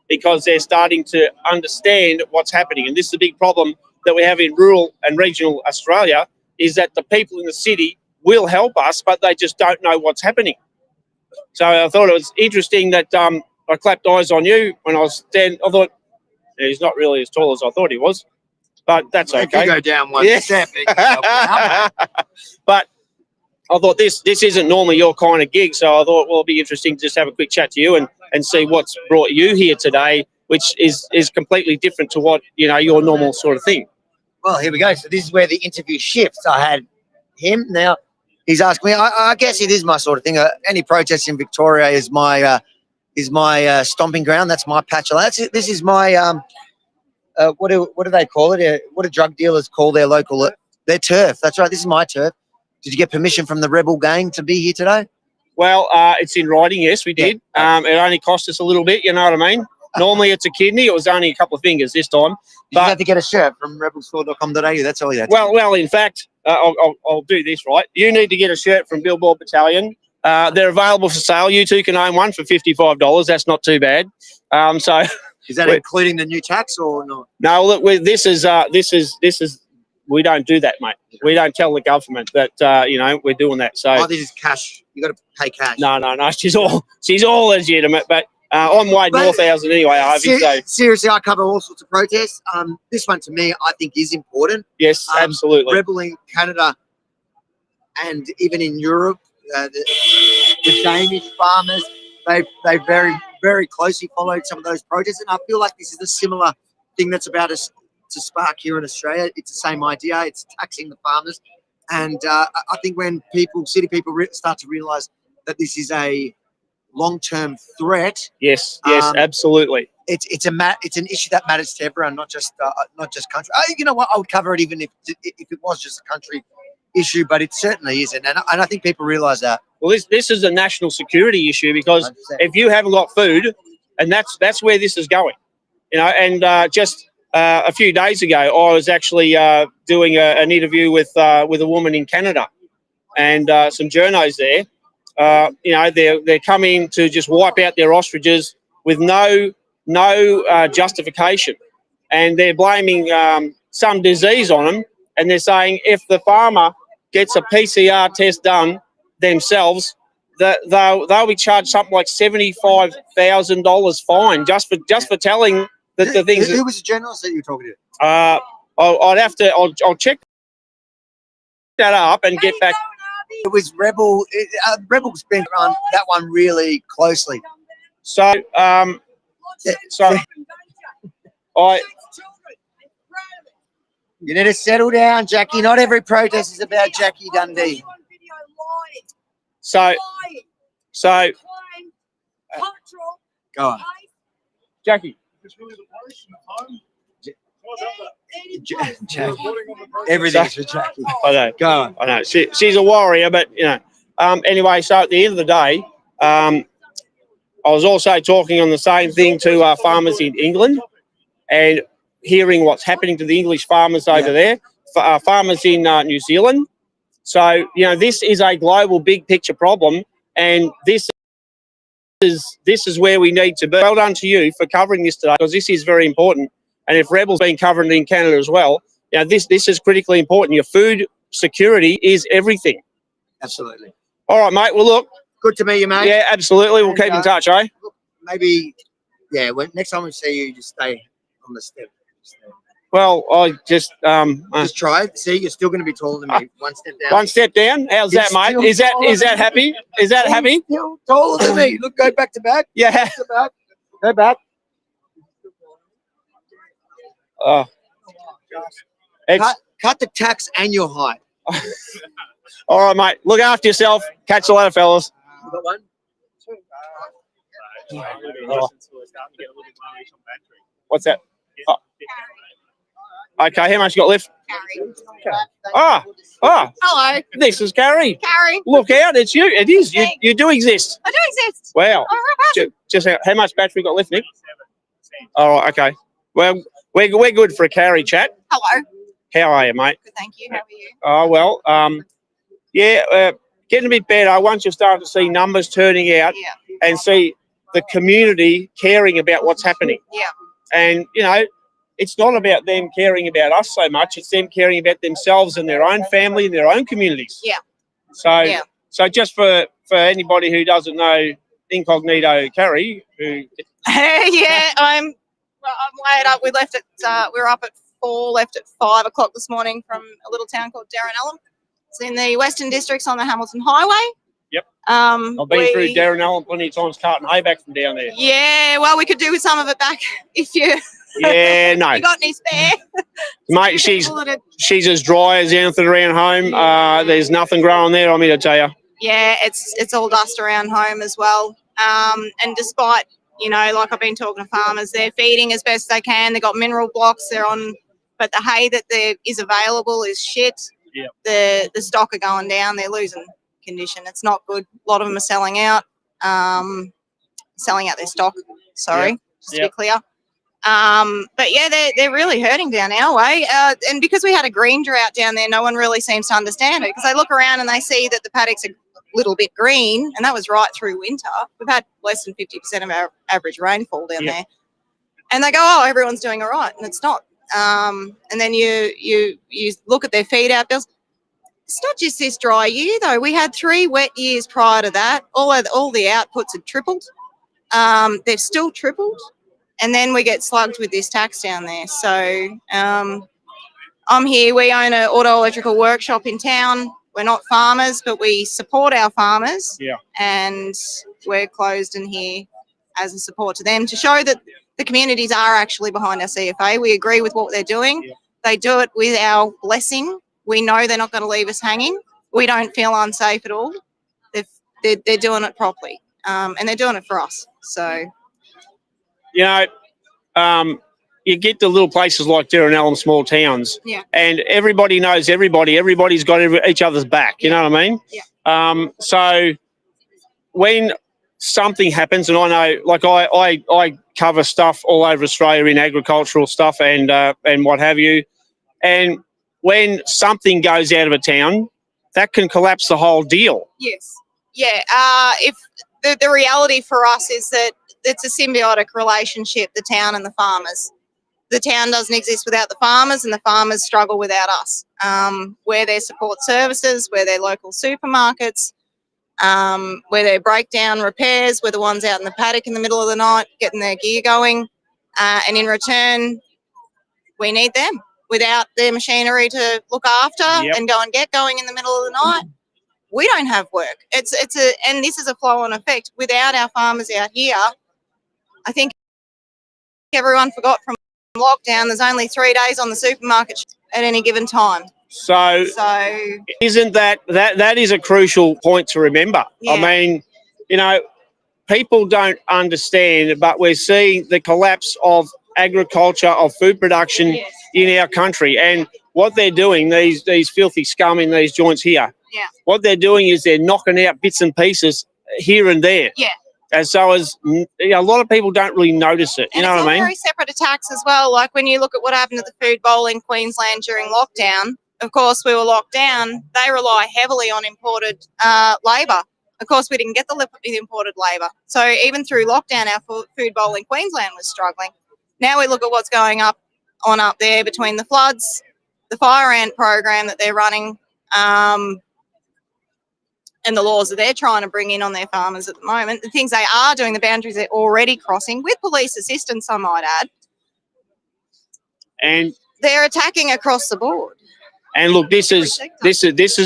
because they're starting to understand what's happening. And this is a big problem that we have in rural and regional Australia, is that the people in the city will help us, but they just don't know what's happening. So I thought it was interesting that I clapped eyes on you when I was standing. I thought, yeah, he's not really as tall as I thought he was. But that's okay. If you go down one step, but I thought this isn't normally your kind of gig, so I thought, well, it'll be interesting to just have a quick chat to you and see what's brought you here today, which is completely different to what, you know, your normal sort of thing. Well, here we go. So this is where the interview shifts. I had him. Now he's asking me. I guess it is my sort of thing. Any protest in Victoria is my stomping ground. That's my patch of land. This is my what do they call it? What do drug dealers call their local their turf? That's right. This is my turf. Did you get permission from the rebel gang to be here today? Well, it's in writing. Yes, we did. It only cost us a little bit. You know what I mean? Normally it's a kidney. It was only a couple of fingers this time. But you had to get a shirt from rebelstore.com.au. That's all you had. Well, in fact, I'll do this right. You need to get a shirt from Billboard Battalion. They're available for sale. You two can own one for $55. That's not too bad. So is that including the new tax or not? No, look, this is we don't do that, mate. We don't tell the government that you know, we're doing that. So this is cash. You got to pay cash. No. She's all legitimate, but I'm Wade Northhausen anyway, Harvey. So seriously, I cover all sorts of protests. This one to me, I think, is important. Yes, absolutely. Rebel in Canada and even in Europe, the Danish farmers, they very, very closely followed some of those protests, and I feel like this is a similar thing that's about to spark here in Australia. It's the same idea. It's taxing the farmers, and I think when city people start to realise that this is a long-term threat. Yes, absolutely. It's an issue that matters to everyone, not just country. You know what? I would cover it even if it was just a country issue, but it certainly isn't. And I think people realise that. Well, this is a national security issue because 100%. if you haven't got food, and that's where this is going, you know. And just a few days ago, I was actually doing an interview with a woman in Canada, and some journos there. You know, they're coming to just wipe out their ostriches with no justification, and they're blaming some disease on them, and they're saying if the farmer gets a PCR test done themselves, that they'll be charged something like $75,000 fine just for telling the things. Who was the journalist that you were talking to? I'll check that up and get back. It was Rebel. Rebel's been on that one really closely. So you need to settle down, Jackie. Not every protest is about Jackie Dundee. So go on, Jackie. Jackie. Everything's for Jackie. I know. Go on. I know. She's a warrior, but you know. Anyway, so at the end of the day, I was also talking on the same thing to farmers in England, and hearing what's happening to the English farmers over there, farmers in New Zealand. So you know, this is a global, big picture problem, and this is where we need to be. Well done to you for covering this today, because this is very important. And if Rebel's been covering it in Canada as well, you know, this is critically important. Your food security is everything. Absolutely. All right, mate. Well, look. Good to meet you, mate. Yeah, absolutely. We'll keep in touch, eh? Maybe, yeah, next time we see you, just stay on the step. Well, I just just try it. See, you're still going to be taller than me. One step down. One step down. How's that, mate? Is that happy? Is that happy? Still taller than me. Look, go back to back. Yeah. Go back. Oh. Cut the tax and your height. All right, mate. Look after yourself. Catch you later, fellas. You got one? Oh. What's that? Oh. Okay, how much you got left? Hello. This is Carrie. Carrie. Look out, it's you. It is. You do exist. I do exist. Wow. Just how much battery got left, Nick? All right, okay. Well, we're good for a Carrie chat. Hello. How are you, mate? Good, thank you. How are you? Oh, well, getting a bit better once you start to see numbers turning out and see the community caring about what's happening. Yeah. And, you know, it's not about them caring about us so much. It's them caring about themselves and their own family and their own communities. Yeah. So just for anybody who doesn't know Incognito Carrie, who... I'm laid up. We were up at 4, left at 5 o'clock this morning from a little town called Darrenellum. It's in the Western Districts on the Hamilton Highway. Yep. I've been through Darrenellum plenty of times carting hay back from down there. Yeah, well, we could do with some of it back if you... Yeah, no. You got any spare? Mate, she's as dry as anything around home. There's nothing growing there, I'm here to tell you. Yeah, it's all dust around home as well. And despite, you know, like I've been talking to farmers, they're feeding as best they can. They've got mineral blocks. But the hay that is available is shit. Yeah. The stock are going down. They're losing condition. It's not good. A lot of them are selling out their stock. Sorry, just to be clear. But yeah, they're really hurting down our way. And because we had a green drought down there, no one really seems to understand it, because they look around and they see that the paddocks are a little bit green, and that was right through winter. We've had less than 50% of our average rainfall down there. And they go, oh, everyone's doing all right, and it's not. And then you look at their feed out bills. It's not just this dry year though. We had 3 wet years prior to that. All the outputs had tripled. They've still tripled. And then we get slugged with this tax down there. So I'm here. We own an auto electrical workshop in town. We're not farmers, but we support our farmers. Yeah. And we're closed in here as a support to them, to show that the communities are actually behind our CFA. We agree with what they're doing. Yeah. They do it with our blessing. We know they're not going to leave us hanging. We don't feel unsafe at all. They're doing it properly, and they're doing it for us. So, you know, you get to little places like Derrinellum, small towns, Yeah. and everybody knows everybody. Everybody's got each other's back. You know what I mean? Yeah. So when something happens, and I know, like I cover stuff all over Australia in agricultural stuff and what have you, and when something goes out of a town, that can collapse the whole deal. Yes. Yeah. If the reality for us is that it's a symbiotic relationship, the town and the farmers. The town doesn't exist without the farmers, and the farmers struggle without us. We're their support services, we're their local supermarkets, we're their breakdown repairs, we're the ones out in the paddock in the middle of the night getting their gear going, and in return, we need them. Without their machinery to look after and go and get going in the middle of the night, we don't have work. And this is a flow-on effect. Without our farmers out here, I think everyone forgot from lockdown, there's only 3 days on the supermarket at any given time. So isn't that is a crucial point to remember. Yeah. I mean, you know, people don't understand, but we're seeing the collapse of agriculture, of food production in our country. And what they're doing, these filthy scum in these joints here, what they're doing is they're knocking out bits and pieces here and there. Yeah. And so a lot of people don't really notice it. You know what I mean? Very separate attacks as well. Like when you look at what happened to the food bowl in Queensland during lockdown, of course we were locked down. They rely heavily on imported labour. Of course, we didn't get the imported labour. So even through lockdown, our food bowl in Queensland was struggling. Now we look at what's going up there between the floods, the fire ant program that they're running, and the laws that they're trying to bring in on their farmers at the moment, the things they are doing, the boundaries they're already crossing, with police assistance, I might add. And they're attacking across the board. And look, this is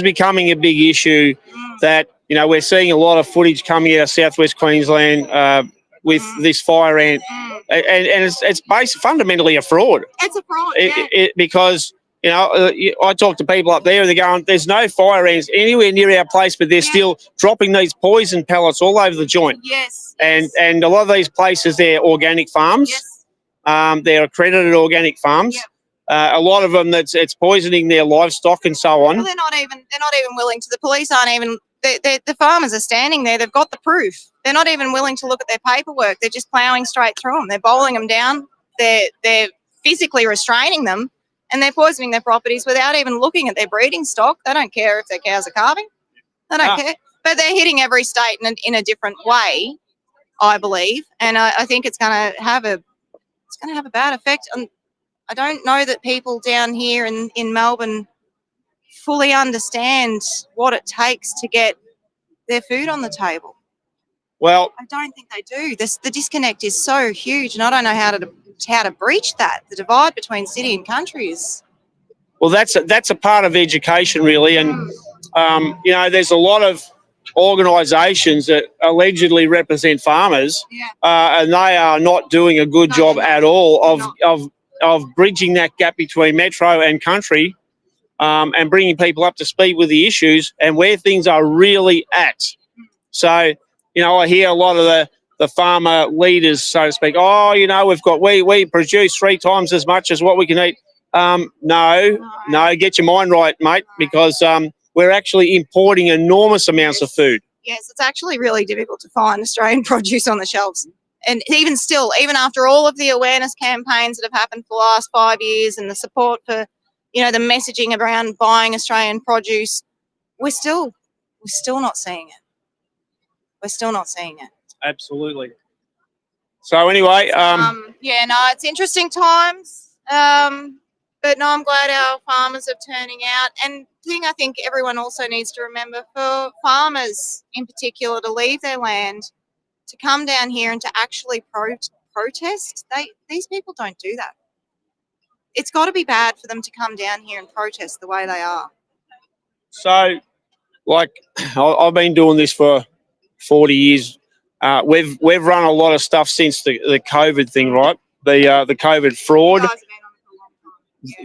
becoming a big issue that, you know, we're seeing a lot of footage coming out of southwest Queensland with this fire ant, and it's fundamentally a fraud. It's a fraud, because, you know, I talk to people up there and they're going, there's no fire ants anywhere near our place, but they're still dropping these poison pellets all over the joint. Yes. And a lot of these places, they're organic farms. Yes. They're accredited organic farms. Yep. A lot of them, it's poisoning their livestock and so on. Well, they're not even willing to. The police aren't even. The farmers are standing there. They've got the proof. They're not even willing to look at their paperwork. They're just ploughing straight through them. They're bowling them down. They're physically restraining them, and they're poisoning their properties without even looking at their breeding stock. They don't care if their cows are calving. They don't care. But they're hitting every state in a different way, I believe, and I think it's going to have a bad effect on. I don't know that people down here in Melbourne fully understand what it takes to get their food on the table. Well, I don't think they do. The disconnect is so huge, and I don't know how to breach that. The divide between city and country is. Well, that's a part of education, really, and you know, there's a lot of organisations that allegedly represent farmers, and they are not doing a good job at all of bridging that gap between metro and country, and bringing people up to speed with the issues and where things are really at. So, you know, I hear a lot of the farmer leaders, so to speak, oh, you know, we produce 3 times as much as what we can eat. No, get your mind right, mate, because we're actually importing enormous amounts of food. Yes, it's actually really difficult to find Australian produce on the shelves. And even still, even after all of the awareness campaigns that have happened for the last 5 years and the support for, you know, the messaging around buying Australian produce, we're still not seeing it. We're still not seeing it. Absolutely. So anyway, it's interesting times. But no, I'm glad our farmers are turning out. And the thing I think everyone also needs to remember, for farmers in particular to leave their land, to come down here and to actually protest, these people don't do that. It's got to be bad for them to come down here and protest the way they are. So, like, I've been doing this for 40 years. We've run a lot of stuff since the COVID thing, right? The COVID fraud,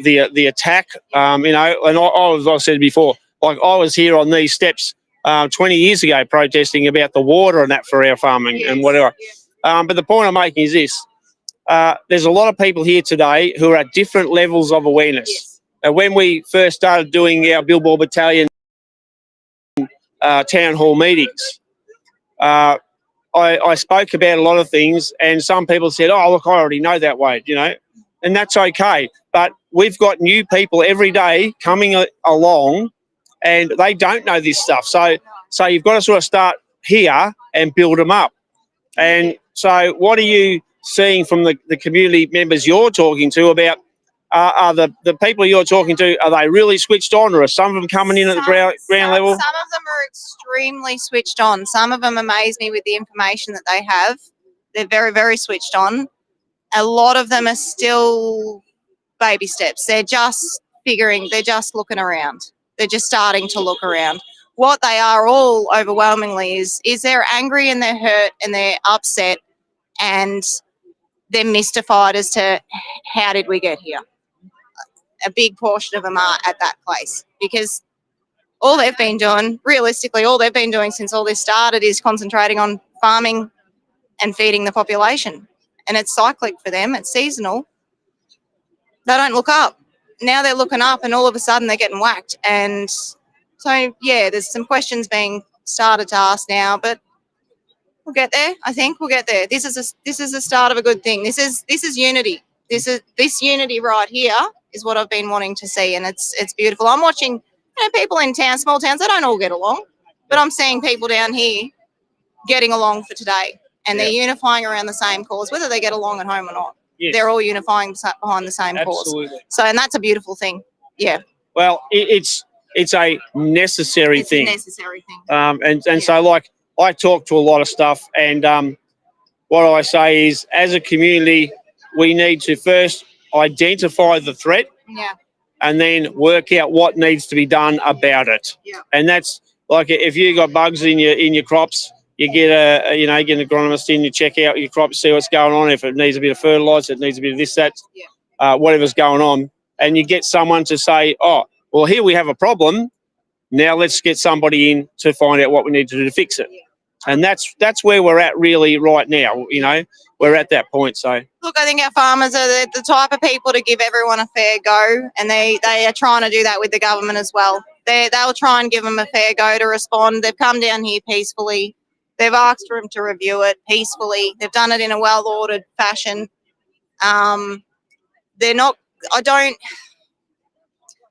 the attack. You know, and as I said before, like I was here on these steps 20 years ago protesting about the water and that for our farming and whatever. But the point I'm making is this. there's a lot of people here today who are at different levels of awareness. Yes. When we first started doing our Billboard Battalion town hall meetings, I spoke about a lot of things, and some people said, "Oh, look, I already know that way," you know, and that's okay. But we've got new people every day coming along, and they don't know this stuff. So you've got to sort of start here and build them up. And so, what are you seeing from the community members you're talking to about? Are the people you're talking to, are they really switched on, or are some of them coming in at the ground level? Some of them are extremely switched on. Some of them amaze me with the information that they have. They're very, very switched on. A lot of them are still baby steps. They're just they're just looking around. They're just starting to look around. What they are all overwhelmingly is they're angry and they're hurt and they're upset and they're mystified as to how did we get here. A big portion of them are at that place because all they've been doing, realistically, all they've been doing since all this started is concentrating on farming and feeding the population. And it's cyclic for them, it's seasonal. They don't look up. Now they're looking up and all of a sudden they're getting whacked. And so, yeah, there's some questions being started to ask now, but we'll get there. I think we'll get there. This is the start of a good thing. This is unity. This unity right here is what I've been wanting to see, and it's beautiful. I'm watching, people in towns, small towns, they don't all get along, but I'm seeing people down here getting along for today, and they're unifying around the same cause, whether they get along at home or not. Yes. They're all unifying behind the same Absolutely. cause. So, and that's a beautiful thing. Yeah. Well, it's a necessary thing. It's a necessary thing. And so, like, I talk to a lot of stuff, and what I say is, as a community, we need to first identify the threat, and then work out what needs to be done about it. And that's like, if you got bugs in your crops, you get get an agronomist in, you check out your crops, see what's going on. If it needs a bit of fertilizer, it needs a bit of this, that, whatever's going on, and you get someone to say, "Oh, well, here we have a problem. Now let's get somebody in to find out what we need to do to fix it." And that's where we're at really right now. We're at that point. So look, I think our farmers are the type of people to give everyone a fair go, and they are trying to do that with the government as well. They'll try and give them a fair go to respond. They've come down here peacefully. They've asked for them to review it peacefully. They've done it in a well-ordered fashion. They're not.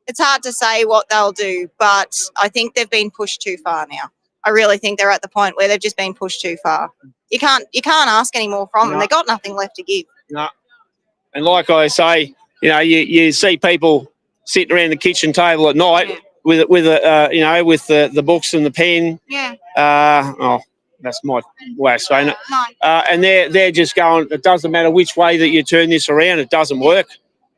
It's hard to say what they'll do, but I think they've been pushed too far now. I really think they're at the point where they've just been pushed too far. You can't ask any more from them. They've got nothing left to give. No. And like I say, you see people sitting around the kitchen table at night with the books and the pen. Yeah. That's my way of saying it. No. And they're just going, it doesn't matter which way that you turn this around, it doesn't work.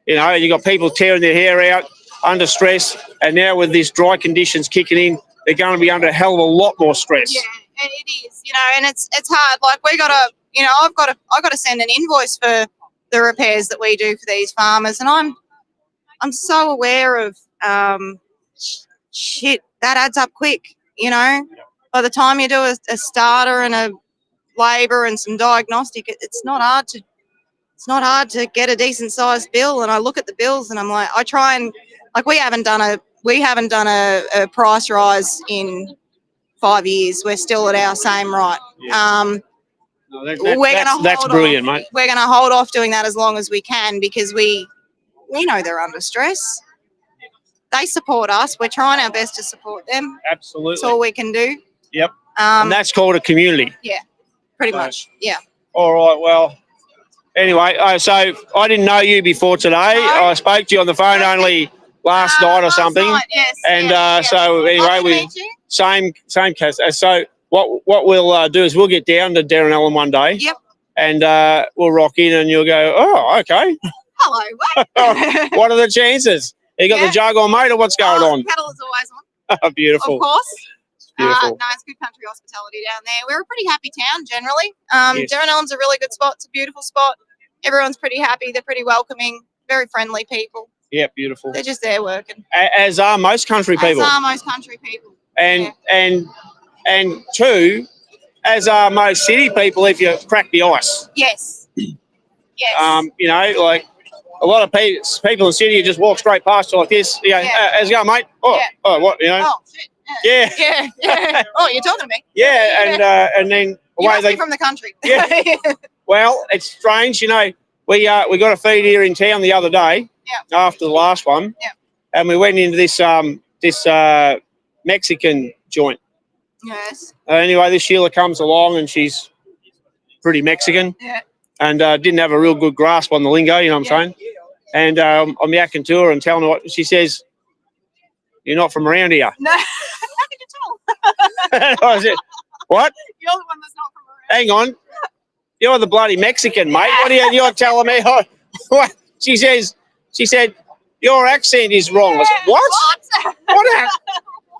You got people tearing their hair out under stress, and now with these dry conditions kicking in, they're going to be under a hell of a lot more stress. Yeah, and it is, and it's hard. Like I've got to send an invoice for the repairs that we do for these farmers, and I'm so aware of shit that adds up quick. By the time you do a starter and a labour and some diagnostic, it's not hard to get a decent sized bill. And I look at the bills and I'm like, I try and we haven't done a price rise in 5 years. We're still at our same right. Yeah. That's brilliant, mate. We're going to hold off doing that as long as we can, because we know they're under stress. They support us. We're trying our best to support them. Absolutely. That's all we can do. Yep. And that's called a community. Yeah, pretty much. Yeah. All right. Well, anyway, so I didn't know you before today. No. I spoke to you on the phone only last night or something. Night, yes. And so anyway, same case. So what we'll do is we'll get down to Darren Allen one day. Yep. And we'll rock in, and you'll go, "Oh, okay." Hello. What? What are the chances? You got the jug on, mate, or what's going on? Kettle is always on. Beautiful. Of course. Beautiful. No, it's good country hospitality down there. We're a pretty happy town generally. Yes. Darren Allen's a really good spot. It's a beautiful spot. Everyone's pretty happy. They're pretty welcoming, very friendly people. Yeah, beautiful. They're just there working. As are most country people. As are most country people. And two, as are most city people if you crack the ice. Yes. Yes. You know, like a lot of people in Sydney just walk straight past you like this. You know, how's it going, mate? Oh, Yeah. oh, what, you know? Oh, shit. Yeah. Yeah. Yeah. Oh, you're talking to me. Yeah, and then You away must they be from the country. Yeah. Well, it's strange, you know. We got a feed here in town the other day after the last one, and we went into this Mexican joint. Yes. Anyway, this Sheila comes along and she's pretty Mexican, and didn't have a real good grasp on the lingo. You know what I'm saying? And I'm yakking to her and telling her what she says. You're not from around here. No. How can you tell? I said, what? You're the one that's not from around. Hang on. You're the bloody Mexican, mate. What are you're telling me? Oh, what? She said, your accent is wrong. I said, what?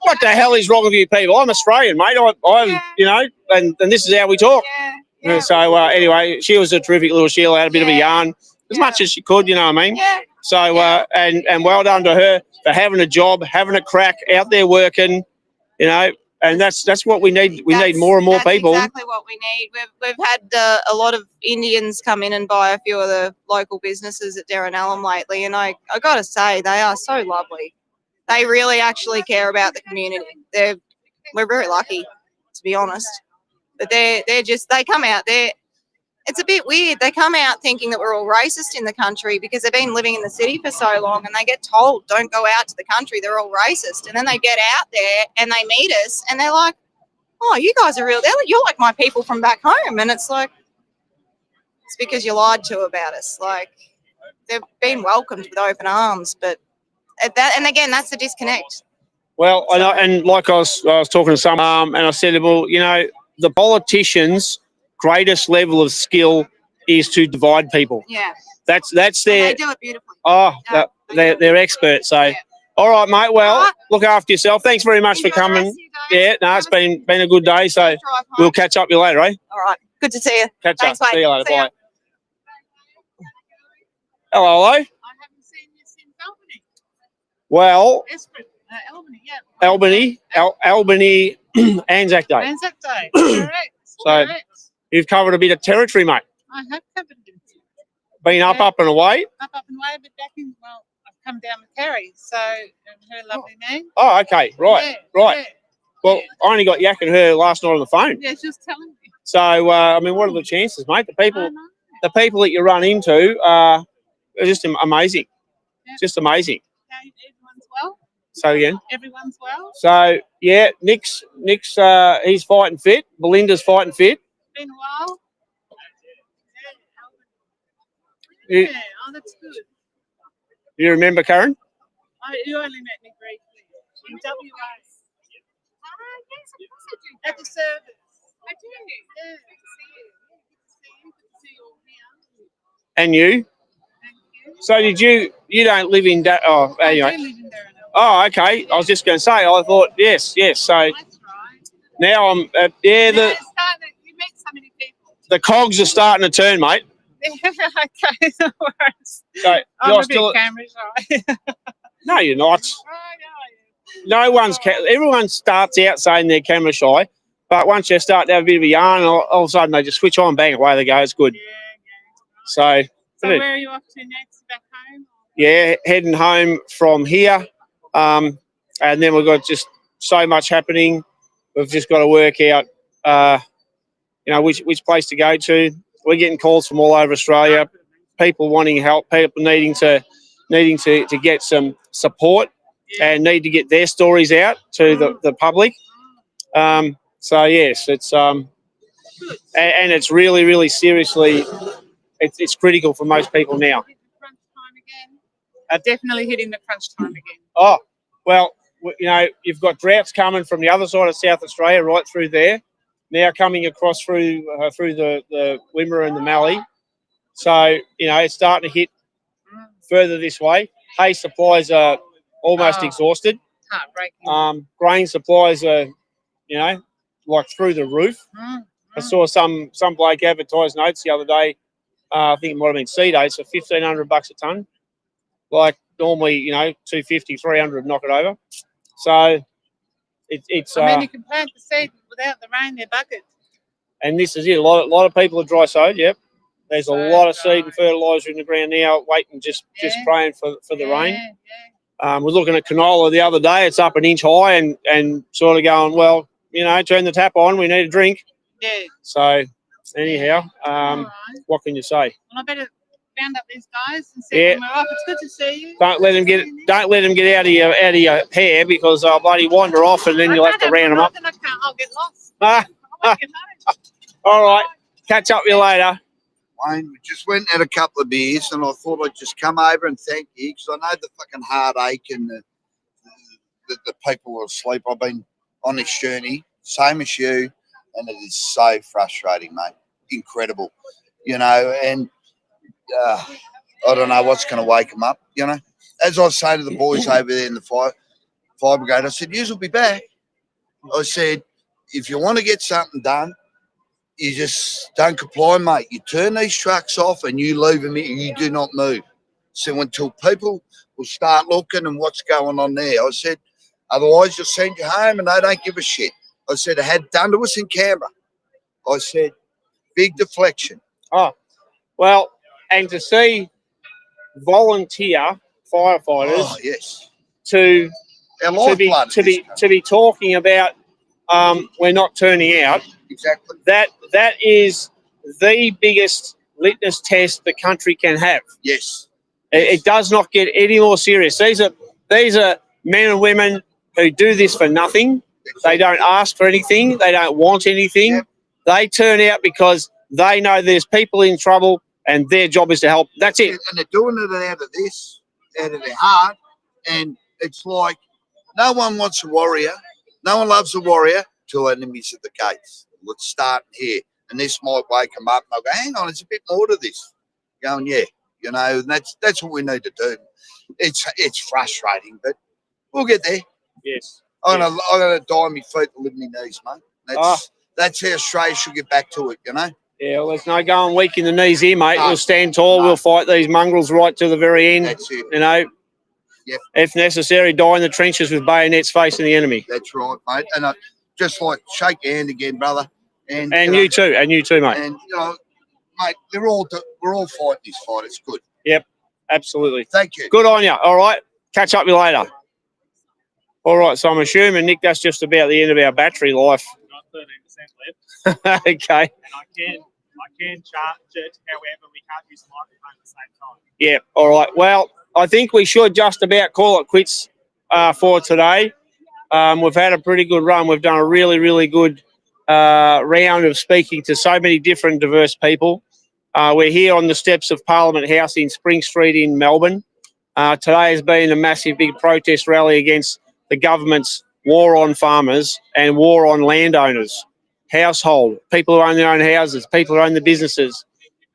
What the hell is wrong with you people? I'm Australian, mate. I'm you know, and this is how we talk. So anyway, she was a terrific little Sheila, had a bit of a yarn, as much as she could, you know what I mean? So, and well done to her for having a job, having a crack, out there working, you know, and that's what we need. We need more and more people. That's exactly what we need. We've had a lot of Indians come in and buy a few of the local businesses at Derrenellum lately, and I got to say, they are so lovely. They really actually care about the community. We're very lucky, to be honest. But they come out there. It's a bit weird. They come out thinking that we're all racist in the country because they've been living in the city for so long, and they get told, don't go out to the country, they're all racist. And then they get out there and they meet us and they're like, oh, you guys are real. You're like my people from back home. And it's like, it's because you lied to about us. Like, they've been welcomed with open arms. But and again, that's the disconnect. Well, and like I was talking to some, and I said, well, you know, the politicians' greatest level of skill is to divide people. Yeah. That's And their. they do it beautifully. Oh, they're experts. So, all right, mate. Well, look after yourself. Thanks very much for coming. Yeah, no, it's been a good day. So we'll catch up with you later, eh? All right. Good to see you. Catch Thanks, up. mate. See you later. See ya. Bye. Hello. Well, Albany, Anzac Day. Anzac Day, correct. So you've covered a bit of territory, mate. I have covered it. Been up and away. Up and away, but back in, well, I've come down with Carrie, so her lovely name. Oh, okay, right, right. Yeah. Well, I only got Yak and her last night on the phone. Yeah, she was telling me. So I mean, what are the chances, mate? The people that you run into are just amazing. Just amazing. Everyone's well. So again. Everyone's well. So yeah, Nick's he's fighting fit. Belinda's fighting fit. Been a while. You, Oh, that's good. you remember Karen? You only met me briefly in WA. Yes, of course I do. At the service. I do. Yeah, good to see you. Good to see you all here. And you? So did you don't live in anyway. I do live in Derrenellum. Oh, okay. I was just going to say, I thought, yes. So That's right. now I'm, You met so many people. the cogs are starting to turn, mate. Okay, no worries. So I'm you're a still, bit camera shy. no, you're not. Everyone starts out saying they're camera shy, but once you start to have a bit of a yarn, all of a sudden they just switch on, bang, away they go. It's good. So where are you off to next? Back home? yeah, heading home from here, and then we've got just so much happening. We've just got to work out, which place to go to. We're getting calls from all over Australia, people wanting help, people needing to get some support and need to get their stories out to the public. So yes, it's and it's really, really seriously, it's critical for most people now. Definitely hitting the crunch time again. Oh, well, you've got droughts coming from the other side of South Australia, right through there. Now coming across through the Wimmera and the Mallee. So, it's starting to hit further this way. Hay supplies are almost exhausted. Heartbreaking. Grain supplies are, like through the roof. I saw some bloke advertise notes the other day. I think it might have been seed aid, so $1,500 a tonne. Like normally, 250, 300 knock it over. So it's. You can plant the seed without the rain; they're bugged. And this is it. A lot of people are dry sowed. Yep, There's a lot of seed and fertiliser in the ground now, waiting, just praying for the rain. We're looking at canola the other day. It's up an inch high and sort of going, well, you know, turn the tap on. We need a drink. Yeah. So anyhow, what can you say? Well, I better round up these guys and see them off. It's good to see you. Don't let them get out of your hair, because they'll bloody wander off, and then you'll have to round them up. Then I'll get lost. All right. Catch up with you later. Wayne, we just went and had a couple of beers, and I thought I'd just come over and thank you, because I know the fucking heartache and the people are asleep. I've been on this journey, same as you, and it is so frustrating, mate. Incredible, you know, and I don't know what's going to wake them up, you know. As I say to the boys over there in the fire brigade, I said, yous will be back. I said, if you want to get something done, you just don't comply, mate. You turn these trucks off and you leave them here. You do not move. So until people will start looking and what's going on there, I said, otherwise you'll send you home and they don't give a shit. I said, it had done to us in Canberra. I said, big deflection. Oh, well, and to see volunteer firefighters to be talking about we're not turning out. Exactly. That is the biggest litmus test the country can have. Yes. It does not get any more serious. These are men and women who do this for nothing. They don't ask for anything. They don't want anything. Yep. They turn out because they know there's people in trouble and their job is to help. That's it. And they're doing it out of this, out of their heart. And it's like no one wants a warrior. No one loves a warrior till enemies at the gates. Let's start here. And this might wake them up and they'll go, hang on, there's a bit more to this. Going, yeah, you know, and that's what we need to do. It's frustrating, but we'll get there. Yes. I'm gonna die on my feet and live my knees, mate. That's how Australia should get back to it, you know? Yeah, well, there's no going weak in the knees here, mate. We'll stand tall. We'll fight these mongrels right to the very end. That's it. You know, if necessary, die in the trenches with bayonets facing the enemy. That's right, mate. And just like shake your hand again, brother. And you too, mate. And you know, mate, we're all fighting this fight. It's good. Yep, absolutely. Thank you. Good on you. All right, catch up with you later. All right, so I'm assuming, Nick, that's just about the end of our battery life. Got 13% left. Okay. And I can charge it, however, we can't use the microphone at the same time. Yeah, all right. Well, I think we should just about call it quits for today. We've had a pretty good run. We've done a really, really good round of speaking to so many different diverse people. We're here on the steps of Parliament House in Spring Street in Melbourne. Today has been a massive big protest rally against the government's war on farmers and war on landowners, household, people who own their own houses, people who own the businesses.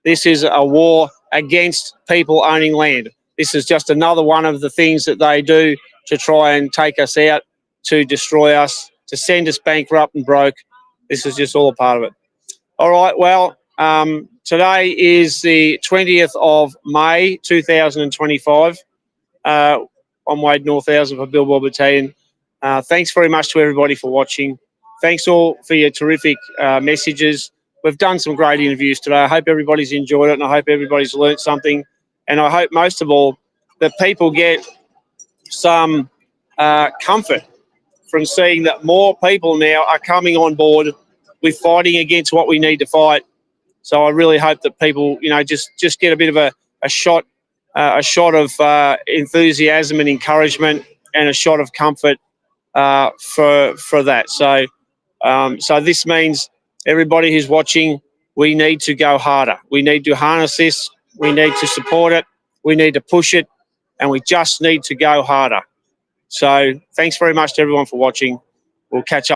This is a war against people owning land. This is just another one of the things that they do to try and take us out, to destroy us, to send us bankrupt and broke. This is just all a part of it. All right, well, today is the 20th of May, 2025. I'm Wade Northhausen for Billboard Battalion. Thanks very much to everybody for watching. Thanks all for your terrific messages. We've done some great interviews today. I hope everybody's enjoyed it, and I hope everybody's learnt something. And I hope most of all that people get some comfort from seeing that more people now are coming on board with fighting against what we need to fight. So I really hope that people, you know, just get a bit of a shot of enthusiasm and encouragement, and a shot of comfort for that. So this means everybody who's watching, we need to go harder. We need to harness this. We need to support it. We need to push it, and we just need to go harder. So thanks very much to everyone for watching. We'll catch up.